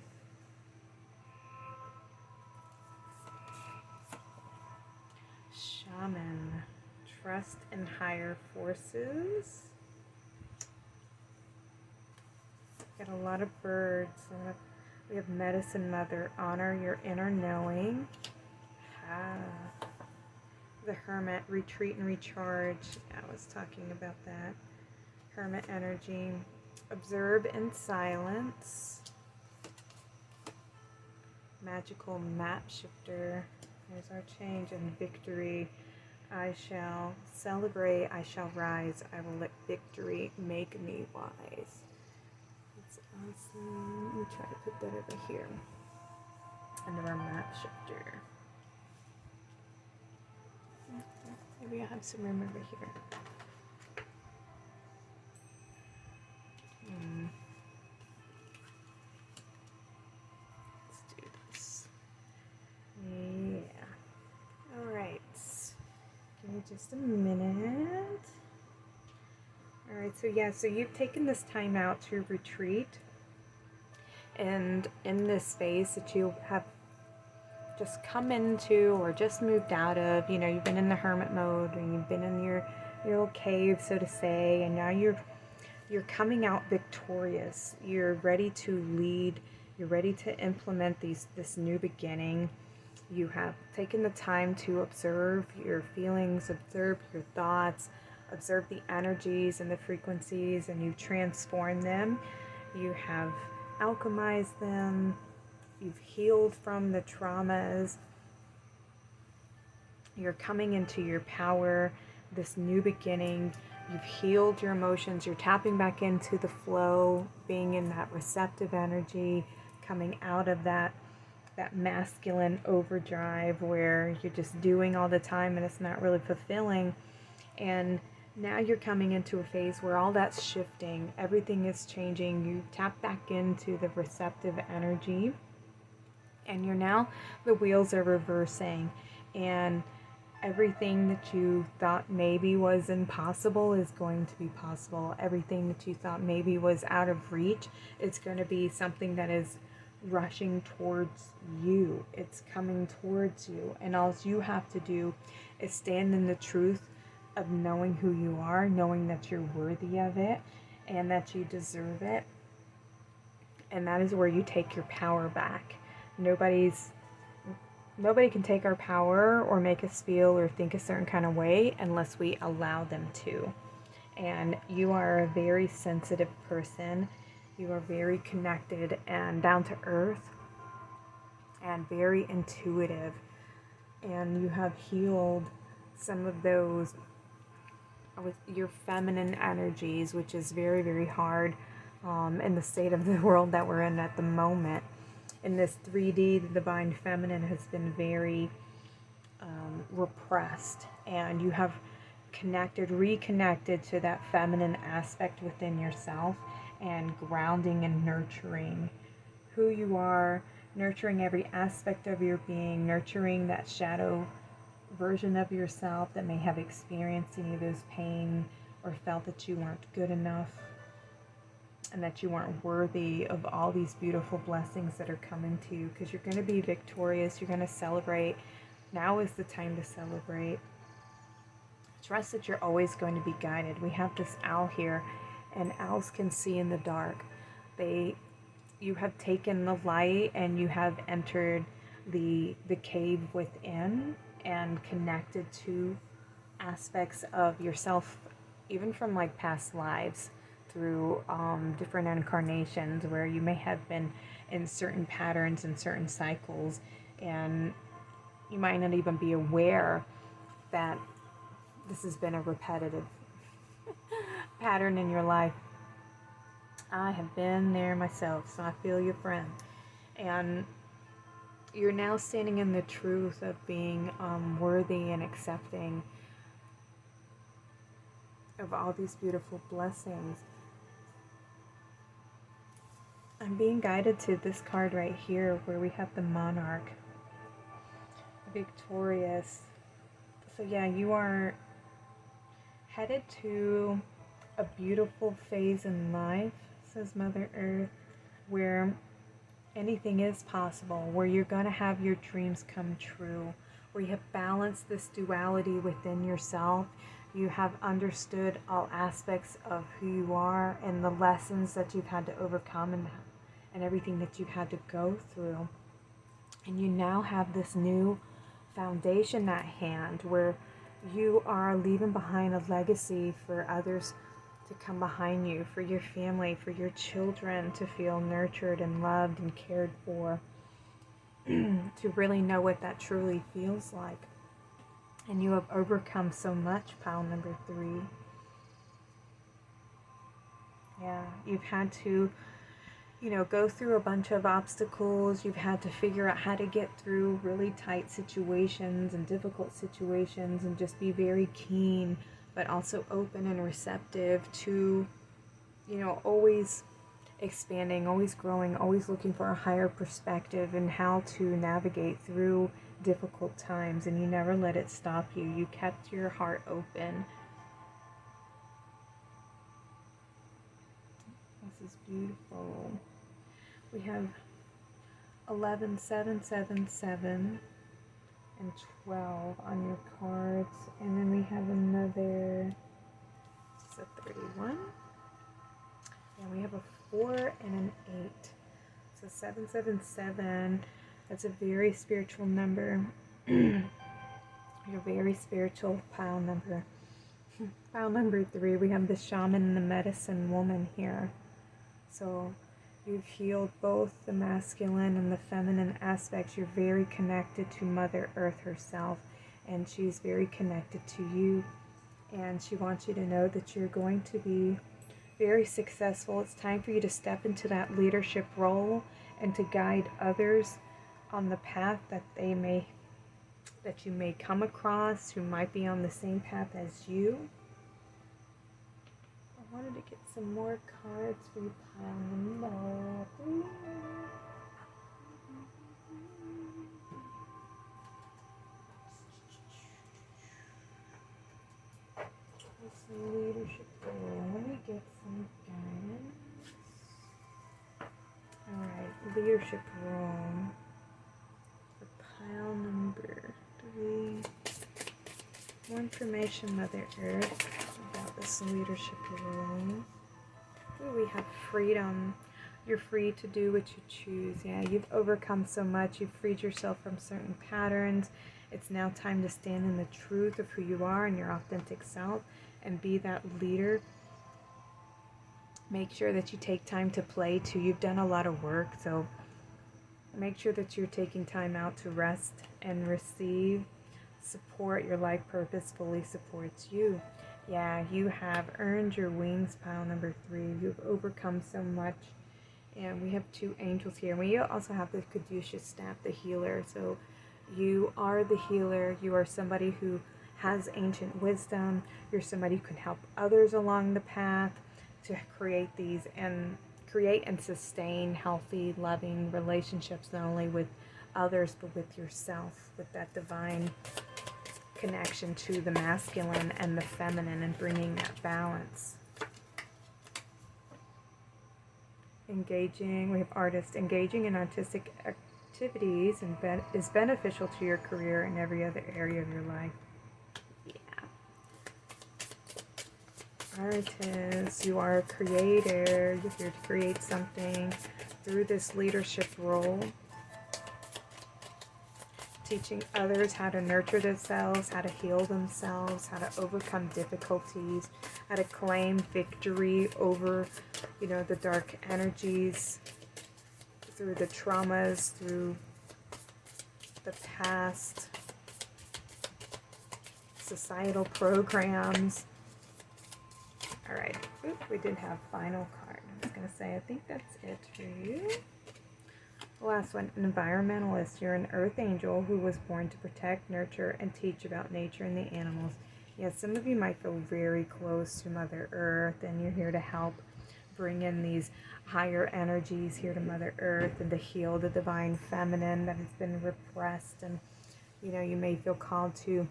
Shaman, trust in higher forces. Got a lot of birds. We have Medicine Mother, honor your inner knowing. The Hermit, retreat and recharge. I was talking about that. Hermit energy, observe in silence. Magical map shifter, there's our change, and victory. I shall celebrate, I shall rise, I will let victory make me wise. That's awesome. Let me try to put that over here. end of our map shifter. Maybe I have some room over here. Let's do this. Yeah. Alright. Give me just a minute. Alright, so you've taken this time out to retreat. And in this space that you have just come into or just moved out of, you've been in the hermit mode, and you've been in your little cave, so to say, and now you're coming out victorious. You're ready to lead. You're ready to implement this new beginning. You have taken the time to observe your feelings, observe your thoughts, observe the energies and the frequencies, and you transform them. You have alchemized them. You've healed from the traumas. You're coming into your power, this new beginning. You've healed your emotions. You're tapping back into the flow, being in that receptive energy, coming out of that masculine overdrive where you're just doing all the time and it's not really fulfilling. And now you're coming into a phase where all that's shifting. Everything is changing. You tap back into the receptive energy. And the wheels are reversing, and everything that you thought maybe was impossible is going to be possible. Everything that you thought maybe was out of reach, it's going to be something that is rushing towards you. It's coming towards you, and all you have to do is stand in the truth of knowing who you are, knowing that you're worthy of it, and that you deserve it. And that is where you take your power back. Nobody can take our power or make us feel or think a certain kind of way unless we allow them to. And you are a very sensitive person. You are very connected and down to earth and very intuitive. And you have healed some of those with your feminine energies, which is very, very hard in the state of the world that we're in at the moment. In this 3D, the divine feminine has been very repressed, and you have reconnected to that feminine aspect within yourself, and grounding and nurturing who you are, nurturing every aspect of your being, nurturing that shadow version of yourself that may have experienced any of those pain or felt that you weren't good enough and that you weren't worthy of all these beautiful blessings that are coming to you, because you're going to be victorious. You're going to celebrate. Now is the time to celebrate. Trust that you're always going to be guided. We have this owl here, and owls can see in the dark. You have taken the light and you have entered the cave within and connected to aspects of yourself, even from like past lives, through different incarnations where you may have been in certain patterns and certain cycles, and you might not even be aware that this has been a repetitive pattern in your life. I have been there myself, so I feel your friend. And you're now standing in the truth of being worthy and accepting of all these beautiful blessings. I'm being guided to this card right here where we have the monarch, victorious. So yeah, you are headed to a beautiful phase in life, says Mother Earth, where anything is possible, where you're going to have your dreams come true, where you have balanced this duality within yourself. You have understood all aspects of who you are and the lessons that you've had to overcome and everything that you've had to go through. And you now have this new foundation at hand where you are leaving behind a legacy for others to come behind you, for your family, for your children to feel nurtured and loved and cared for, to really know what that truly feels like. And you have overcome so much, pile number 3. Yeah, you've had to go through a bunch of obstacles. You've had to figure out how to get through really tight situations and difficult situations, and just be very keen, but also open and receptive to, always expanding, always growing, always looking for a higher perspective and how to navigate through difficult times. And you never let it stop you. You kept your heart open. This is beautiful. We have 11, 7, 7, 7, and 12 on your cards. And then we have another, it's a 31. And we have a 4 and an 8. So 777, that's a very spiritual number. Your very spiritual pile number. Pile number 3, we have the shaman and the medicine woman here. So you've healed both the masculine and the feminine aspects. You're very connected to Mother Earth herself, and she's very connected to you. And she wants you to know that you're going to be very successful. It's time for you to step into that leadership role and to guide others on the path that you may come across who might be on the same path as you. I wanted to get some more cards for you, pile number 3. Some leadership role. Let me get some guidance. Alright, leadership role for pile number 3. More information, Mother Earth, about this leadership role. Ooh, we have freedom. You're free to do what you choose. Yeah, you've overcome so much. You've freed yourself from certain patterns. It's now time to stand in the truth of who you are and your authentic self and be that leader. Make sure that you take time to play too. You've done a lot of work, so make sure that you're taking time out to rest and receive support. Your life purpose fully supports you. Yeah, you have earned your wings, pile number 3. You've overcome so much. And we have 2 angels here. We also have the caduceus staff, the healer. So you are the healer. You are somebody who has ancient wisdom. You're somebody who can help others along the path to create and sustain healthy, loving relationships, not only with others, but with yourself, with that divine connection to the masculine and the feminine, and bringing that balance. We have artists. Engaging in artistic activities and is beneficial to your career and every other area of your life. Yeah. Artist, you are a creator. You're here to create something through this leadership role. Teaching others how to nurture themselves, how to heal themselves, how to overcome difficulties, how to claim victory over, the dark energies, through the traumas, through the past, societal programs. All right. Oop, we did have final card. I was going to say, I think that's it for you. The last one, an environmentalist. You're an earth angel who was born to protect, nurture, and teach about nature and the animals. Yes, some of you might feel very close to Mother Earth, and you're here to help bring in these higher energies here to Mother Earth and to heal the divine feminine that has been repressed. And, you may feel called to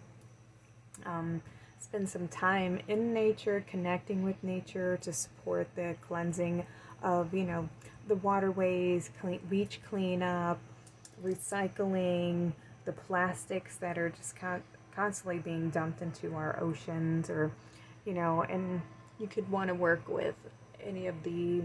spend some time in nature, connecting with nature to support the cleansing of, the waterways, beach cleanup, recycling, the plastics that are just constantly being dumped into our oceans, or, and you could want to work with any of the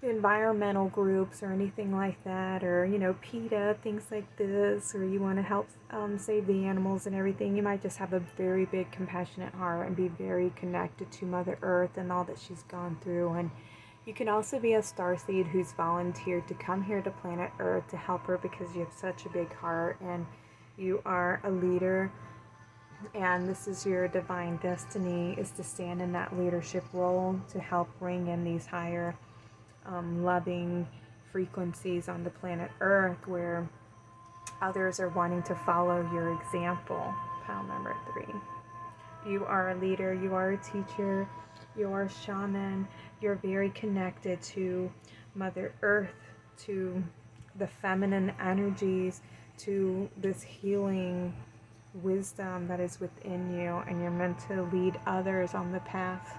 environmental groups or anything like that, or, PETA, things like this, or you want to help save the animals and everything. You might just have a very big compassionate heart and be very connected to Mother Earth and all that she's gone through. And you can also be a starseed who's volunteered to come here to planet Earth to help her, because you have such a big heart and you are a leader, and this is your divine destiny, is to stand in that leadership role to help bring in these higher loving frequencies on the planet Earth where others are wanting to follow your example. Pile number 3. You are a leader, you are a teacher, you are a shaman, you're very connected to Mother Earth, to the feminine energies, to this healing wisdom that is within you, and you're meant to lead others on the path.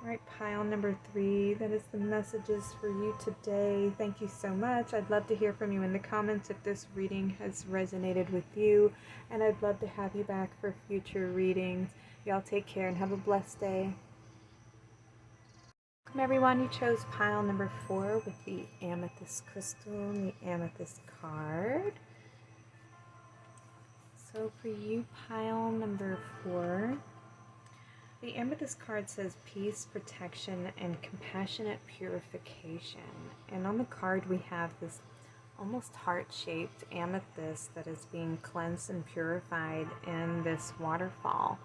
All right, pile number 3, that is the messages for you today. Thank you so much. I'd love to hear from you in the comments if this reading has resonated with you, and I'd love to have you back for future readings. Y'all take care and have a blessed day. Welcome everyone, you chose pile number 4 with the amethyst crystal and the amethyst card. So for you, pile number 4, the amethyst card says peace, protection, and compassionate purification. And on the card we have this almost heart-shaped amethyst that is being cleansed and purified in this waterfall.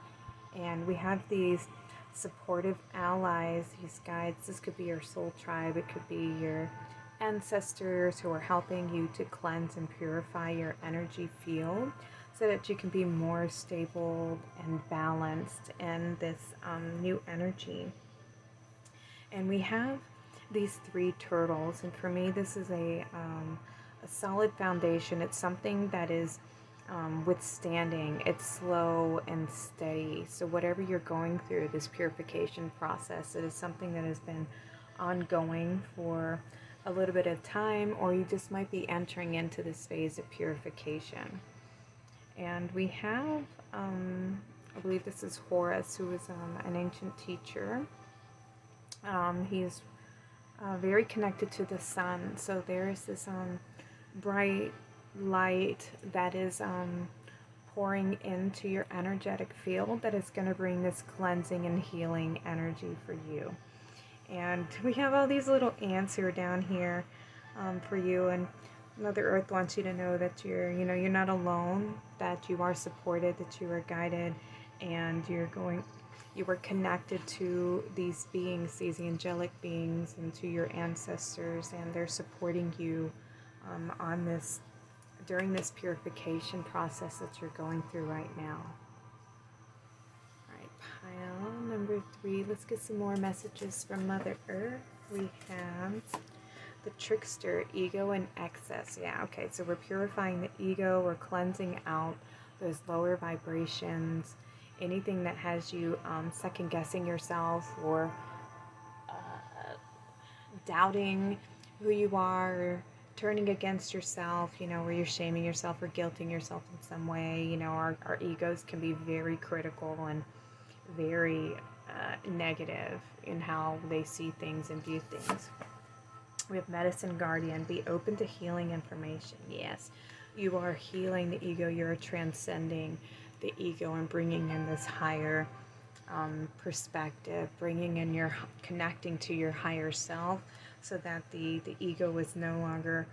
And we have these supportive allies, these guides. This could be your soul tribe, it could be your ancestors who are helping you to cleanse and purify your energy field so that you can be more stable and balanced in this new energy. And we have these 3 turtles, and for me this is a solid foundation. It's something that is withstanding. It's slow and steady. So whatever you're going through, this purification process, it is something that has been ongoing for a little bit of time, or you just might be entering into this phase of purification. And we have, I believe this is Horus, who is an ancient teacher. He's very connected to the sun. So there is this bright light that is pouring into your energetic field that is going to bring this cleansing and healing energy for you. And we have all these little ants here down here for you, and Mother Earth wants you to know that you're not alone, that you are supported, that you are guided, and you are connected to these beings, these angelic beings, and to your ancestors, and they're supporting you on this, during this purification process that you're going through right now. All right, pile number 3. Let's get some more messages from Mother Earth. We have the trickster, ego and excess. Yeah, okay, so we're purifying the ego, we're cleansing out those lower vibrations, anything that has you second guessing yourself or doubting who you are, or turning against yourself, where you're shaming yourself or guilting yourself in some way. Our egos can be very critical and very negative in how they see things and view things. We have Medicine Guardian, be open to healing information. Yes, you are healing the ego, you're transcending the ego and bringing in this higher perspective, bringing in your, connecting to your higher self, so that the ego is no longer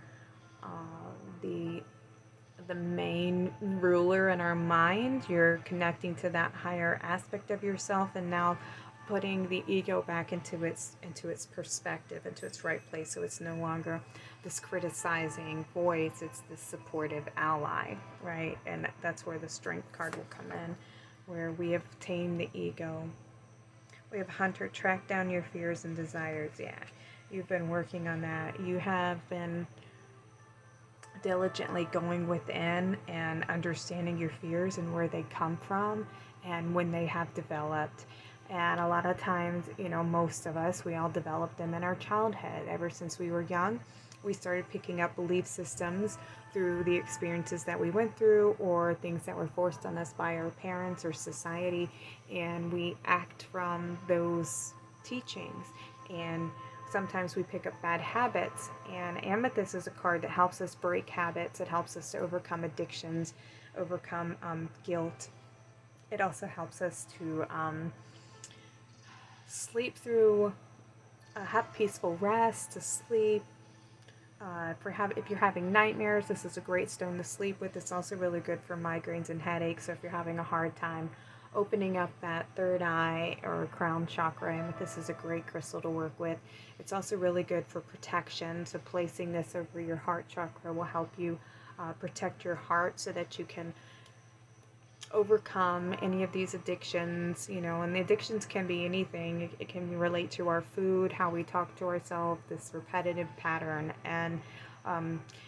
the main ruler in our mind. You're connecting to that higher aspect of yourself, and now putting the ego back into its perspective, into its right place. So it's no longer this criticizing voice, it's this supportive ally, right? And that's where the strength card will come in, where we have tamed the ego. We have Hunter, track down your fears and desires. Yeah, you've been working on that. You have been diligently going within and understanding your fears and where they come from and when they have developed. And a lot of times, most of us, we all developed them in our childhood. Ever since we were young, we started picking up belief systems through the experiences that we went through, or things that were forced on us by our parents or society, and we act from those teachings. And sometimes we pick up bad habits, and Amethyst is a card that helps us break habits. It helps us to overcome addictions, overcome guilt. It also helps us to sleep through, have peaceful rest, to sleep. If you're having nightmares, this is a great stone to sleep with. It's also really good for migraines and headaches. So if you're having a hard time opening up that third eye or crown chakra. And this is a great crystal to work with. It's also really good for protection. So placing this over your heart chakra will help you protect your heart so that you can overcome any of these addictions, you know, and the addictions can be anything. It can relate to our food, how we talk to ourselves, this repetitive pattern. And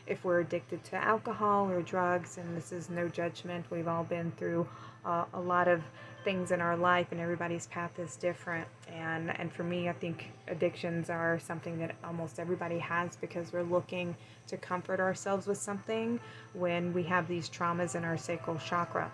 if we're addicted to alcohol or drugs, and this is no judgment, we've all been through a lot of things in our life, and everybody's path is different. And for me, I think addictions are something that almost everybody has, because we're looking to comfort ourselves with something when we have these traumas in our sacral chakra.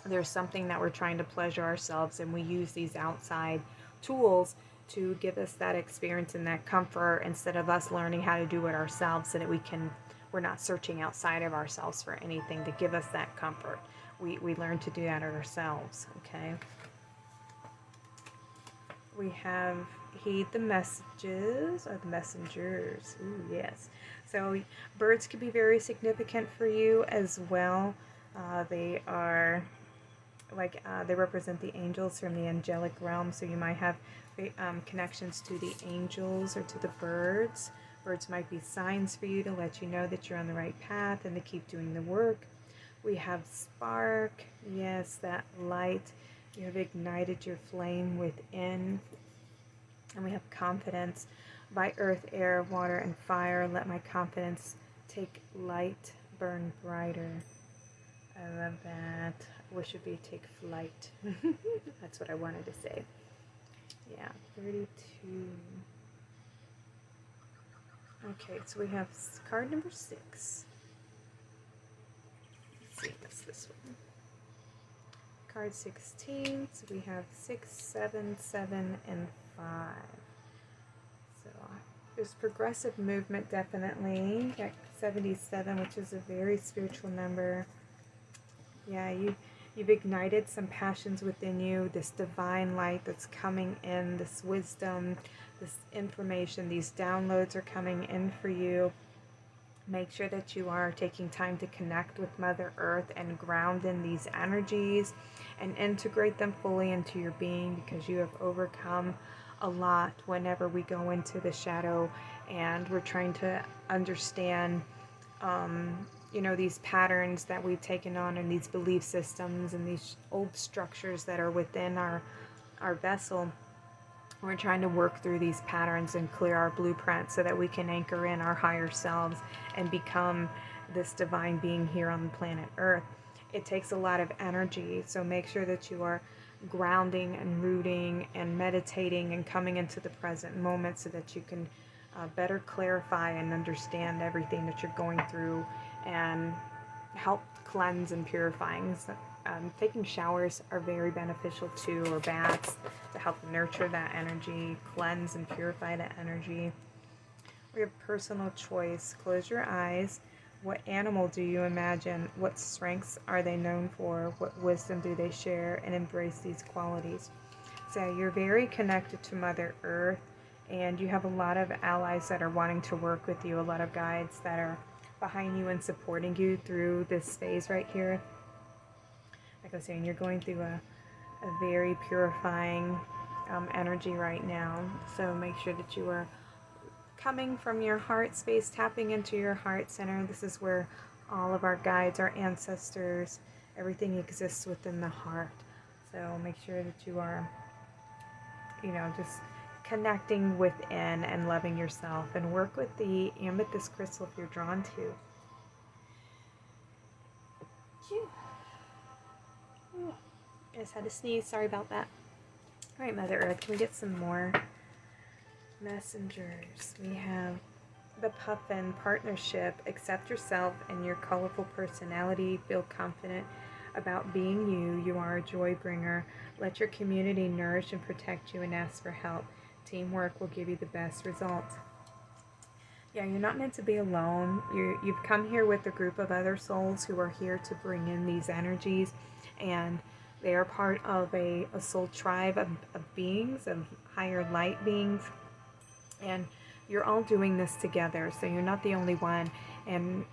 There's something that we're trying to pleasure ourselves, and we use these outside tools to give us that experience and that comfort, instead of us learning how to do it ourselves, so that we're not searching outside of ourselves for anything to give us that comfort. We learn to do that ourselves. Okay, we have heed the messages or the messengers. Ooh, yes. So birds could be very significant for you as well. They are like they represent the angels from the angelic realm, so you might have connections to the angels or to the birds. Birds might be signs for you to let you know that you're on the right path and to keep doing the work. We have spark, yes, that light. You have ignited your flame within. And we have confidence. By earth, air, water, and fire, let my confidence take light, burn brighter. I love that. I wish it would be take flight. That's what I wanted to say. Yeah, 32. Okay, so we have card number 6. Let's see, what's this one? Card 16. So we have 6, 7, 7, and 5. So there's progressive movement, definitely. Got 77, which is a very spiritual number. Yeah, you've ignited some passions within you, this divine light that's coming in, this wisdom, this information, these downloads are coming in for you. Make sure that you are taking time to connect with Mother Earth and ground in these energies and integrate them fully into your being, because you have overcome a lot whenever we go into the shadow and we're trying to understand you know, these patterns that we've taken on, and these belief systems and these old structures that are within our vessel. We're trying to work through these patterns and clear our blueprint so that we can anchor in our higher selves and become this divine being here on the planet Earth. It takes a lot of energy, so make sure that you are grounding and rooting and meditating and coming into the present moment so that you can better clarify and understand everything that you're going through and help cleanse and purifying. So, taking showers are very beneficial too, or baths, to help nurture that energy, cleanse and purify that energy. We have personal choice. Close your eyes. What animal do you imagine? What strengths are they known for? What wisdom do they share? And embrace these qualities. So you're very connected to Mother Earth, and you have a lot of allies that are wanting to work with you, a lot of guides that are behind you and supporting you through this phase right here. Like I was saying, you're going through a very purifying energy right now. So make sure that you are coming from your heart space, tapping into your heart center. This is where all of our guides, our ancestors, everything exists within the heart. So make sure that you are, you know, just connecting within and loving yourself, and work with the amethyst crystal if you're drawn to. I just had to sneeze, sorry about that. Alright, Mother Earth, can we get some more messengers? We have the Puffin partnership. Accept yourself and your colorful personality. Feel confident about being you. You are a joy bringer. Let your community nourish and protect you, and ask for help. Teamwork will give you the best results. Yeah, you're not meant to be alone. You've come here with a group of other souls who are here to bring in these energies, and they are part of a soul tribe of beings, of higher light beings, and you're all doing this together, so you're not the only one. And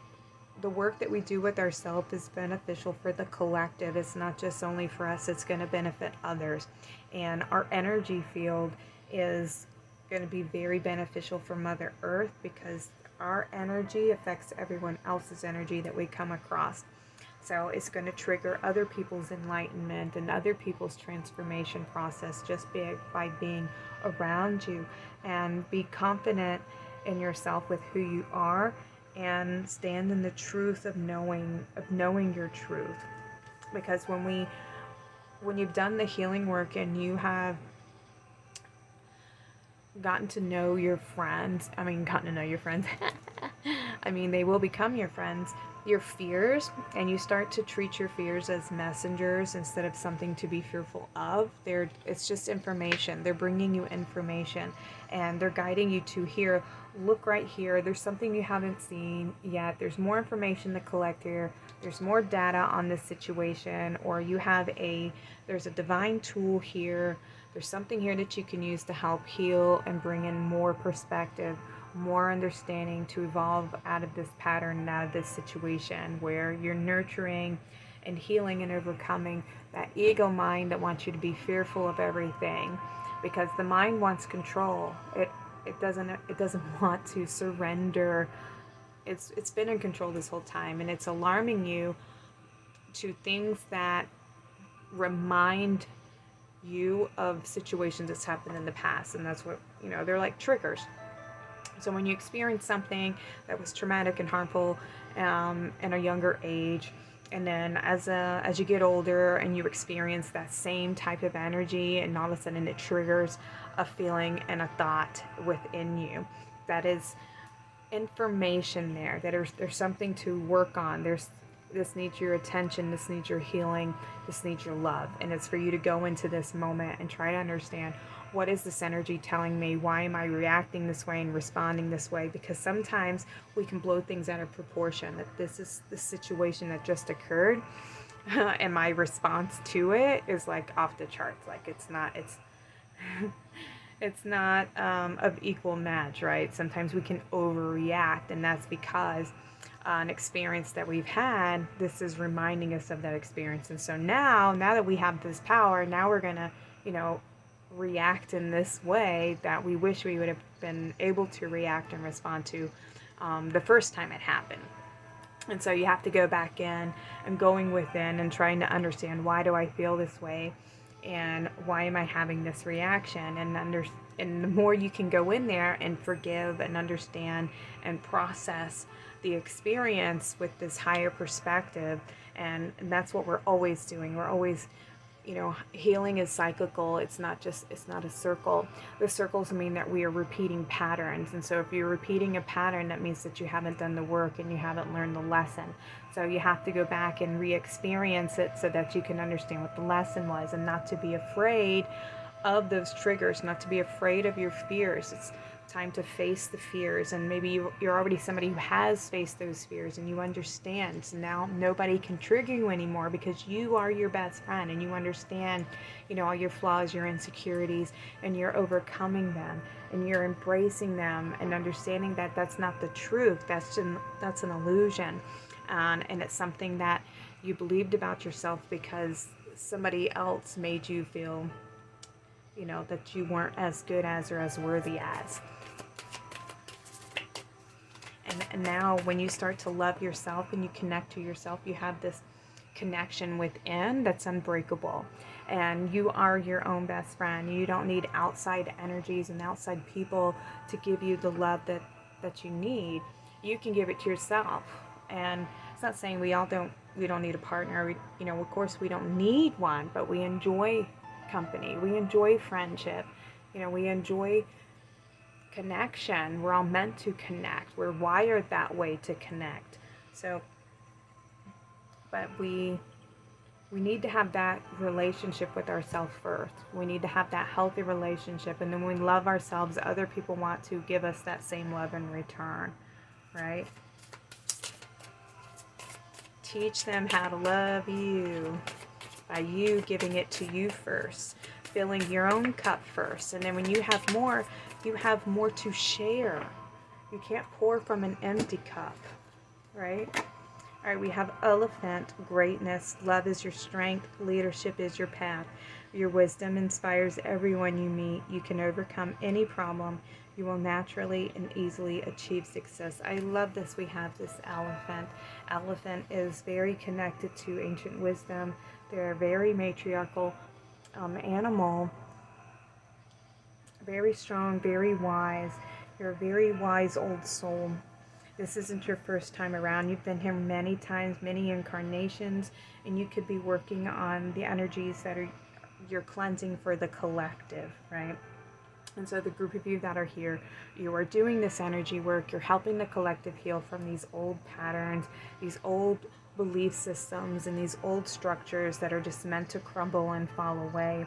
the work that we do with ourselves is beneficial for the collective. It's not just only for us, it's going to benefit others. And our energy field is going to be very beneficial for Mother Earth, because our energy affects everyone else's energy that we come across. So it's going to trigger other people's enlightenment and other people's transformation process just by being around you. And be confident in yourself with who you are, and stand in the truth of knowing your truth. Because when you've done the healing work and you have gotten to know your friends, I mean, they will become your friends, your fears, and you start to treat your fears as messengers instead of something to be fearful of. It's just information. They're bringing you information, and they're guiding you to here. Look right here. There's something you haven't seen yet. There's more information to collect here. There's more data on this situation, or there's a divine tool here. There's something here that you can use to help heal and bring in more perspective, more understanding, to evolve out of this pattern and out of this situation where you're nurturing and healing and overcoming that ego mind that wants you to be fearful of everything, because the mind wants control. It doesn't want to surrender. It's been in control this whole time, and it's alarming you to things that remind you of situations that's happened in the past. And that's what, they're like triggers. So when you experience something that was traumatic and harmful in a younger age, and then as you get older and you experience that same type of energy, and all of a sudden it triggers a feeling and a thought within you, that is information there, that there's something to work on. This needs your attention, this needs your healing, this needs your love. And it's for you to go into this moment and try to understand, what is this energy telling me? Why am I reacting this way and responding this way? Because sometimes we can blow things out of proportion, that this is the situation that just occurred and my response to it is like off the charts. Like it's not of equal match, right? Sometimes we can overreact, and that's because an experience that we've had, this is reminding us of that experience. And so now that we have this power, now we're gonna, react in this way that we wish we would have been able to react and respond to the first time it happened. And so you have to go back in and going within and trying to understand, why do I feel this way, and why am I having this reaction? And the more you can go in there and forgive and understand and process the experience with this higher perspective, and that's what we're always doing. We're always, healing is cyclical. It's not a circle. The circles mean that we are repeating patterns. And so if you're repeating a pattern, that means that you haven't done the work and you haven't learned the lesson. So you have to go back and re-experience it so that you can understand what the lesson was, and not to be afraid of those triggers, not to be afraid of your fears. It's time to face the fears, and maybe you're already somebody who has faced those fears and you understand. So now nobody can trigger you anymore, because you are your best friend and you understand, all your flaws, your insecurities, and you're overcoming them, and you're embracing them and understanding that that's not the truth. That's an illusion, and it's something that you believed about yourself because somebody else made you feel that you weren't as good as or as worthy as. And now when you start to love yourself and you connect to yourself, you have this connection within that's unbreakable. And you are your own best friend. You don't need outside energies and outside people to give you the love that you need. You can give it to yourself. And it's not saying we don't need a partner. Of course we don't need one, but we enjoy company. We enjoy friendship. We enjoy connection. We're all meant to connect. We're wired that way to connect. So, but we need to have that relationship with ourselves first. We need to have that healthy relationship, and then when we love ourselves, other people want to give us that same love in return, right? Teach them how to love you by you giving it to you first, filling your own cup first. And then when you have more to share. You can't pour from an empty cup, right? All right, we have Elephant, greatness. Love is your strength. Leadership is your path. Your wisdom inspires everyone you meet. You can overcome any problem. You will naturally and easily achieve success. I love this. We have this elephant. Elephant is very connected to ancient wisdom. They're a very matriarchal animal. Very strong, very wise. You're a very wise old soul. This isn't your first time around. You've been here many times, many incarnations, and you could be working on the energies that are you're cleansing for the collective, right? And so the group of you that are here, you are doing this energy work. You're helping the collective heal from these old patterns, these old belief systems, and these old structures that are just meant to crumble and fall away.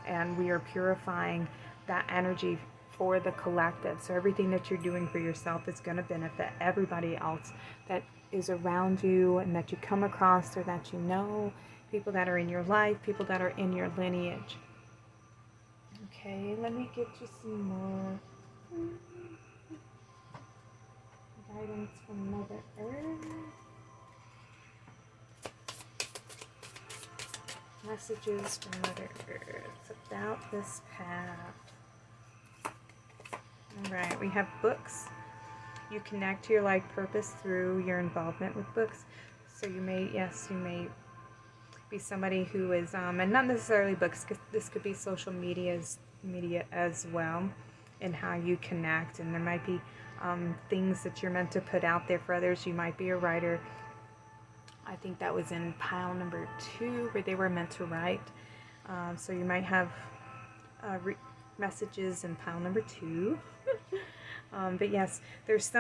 And we are purifying that energy for the collective. So everything that you're doing for yourself is going to benefit everybody else that is around you and that you come across or that you know, people that are in your life, people that are in your lineage. Okay, let me get you some more guidance from Mother Earth. Messages from Mother Earth about this path. Alright, we have books. You connect to your life purpose through your involvement with books. So you may be somebody who is, and not necessarily books, because this could be social media as well, and how you connect. And there might be things that you're meant to put out there for others. You might be a writer. I think that was in pile number 2 where they were meant to write. So you might have messages in pile number 2. But yes, there's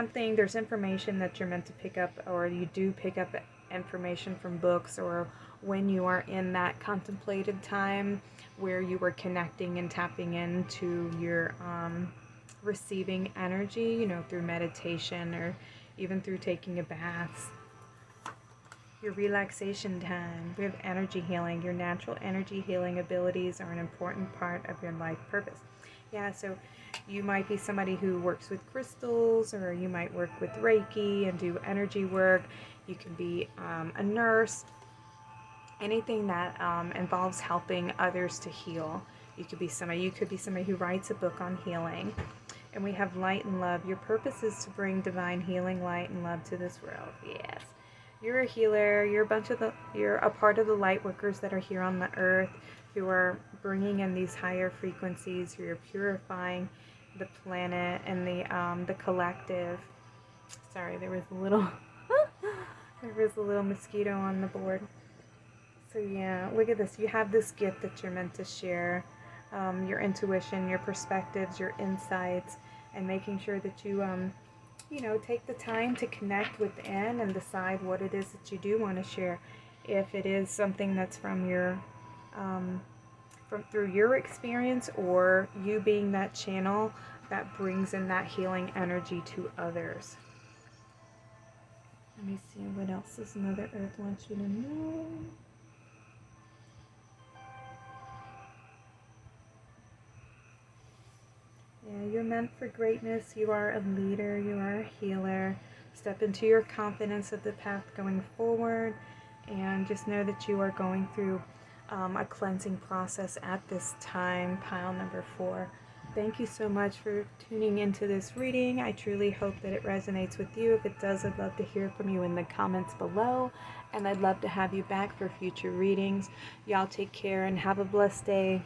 information that you're meant to pick up, or you do pick up information from books, or when you are in that contemplative time where you are connecting and tapping into your receiving energy, through meditation or even through taking a bath. Your relaxation time. We have energy healing. Your natural energy healing abilities are an important part of your life purpose. Yeah, so you might be somebody who works with crystals, or you might work with Reiki and do energy work. You can be a nurse. Anything that involves helping others to heal. You could be somebody who writes a book on healing. And we have light and love. Your purpose is to bring divine healing, light, and love to this world. Yes. You're a healer. You're a part of the light workers that are here on the earth, who are bringing in these higher frequencies. You're purifying the planet and the collective. Sorry, there was a little mosquito on the board. So yeah, look at this. You have this gift that you're meant to share. Your intuition, your perspectives, your insights, and making sure that you take the time to connect within and decide what it is that you do want to share. If it is something that's from your through your experience, or you being that channel that brings in that healing energy to others. Let me see what else does Mother Earth wants you to know. Yeah, you're meant for greatness. You are a leader. You are a healer. Step into your confidence of the path going forward, and just know that you are going through a cleansing process at this time. Pile number 4. Thank you so much for tuning into this reading. I truly hope that it resonates with you. If it does, I'd love to hear from you in the comments below, and I'd love to have you back for future readings. Y'all take care and have a blessed day.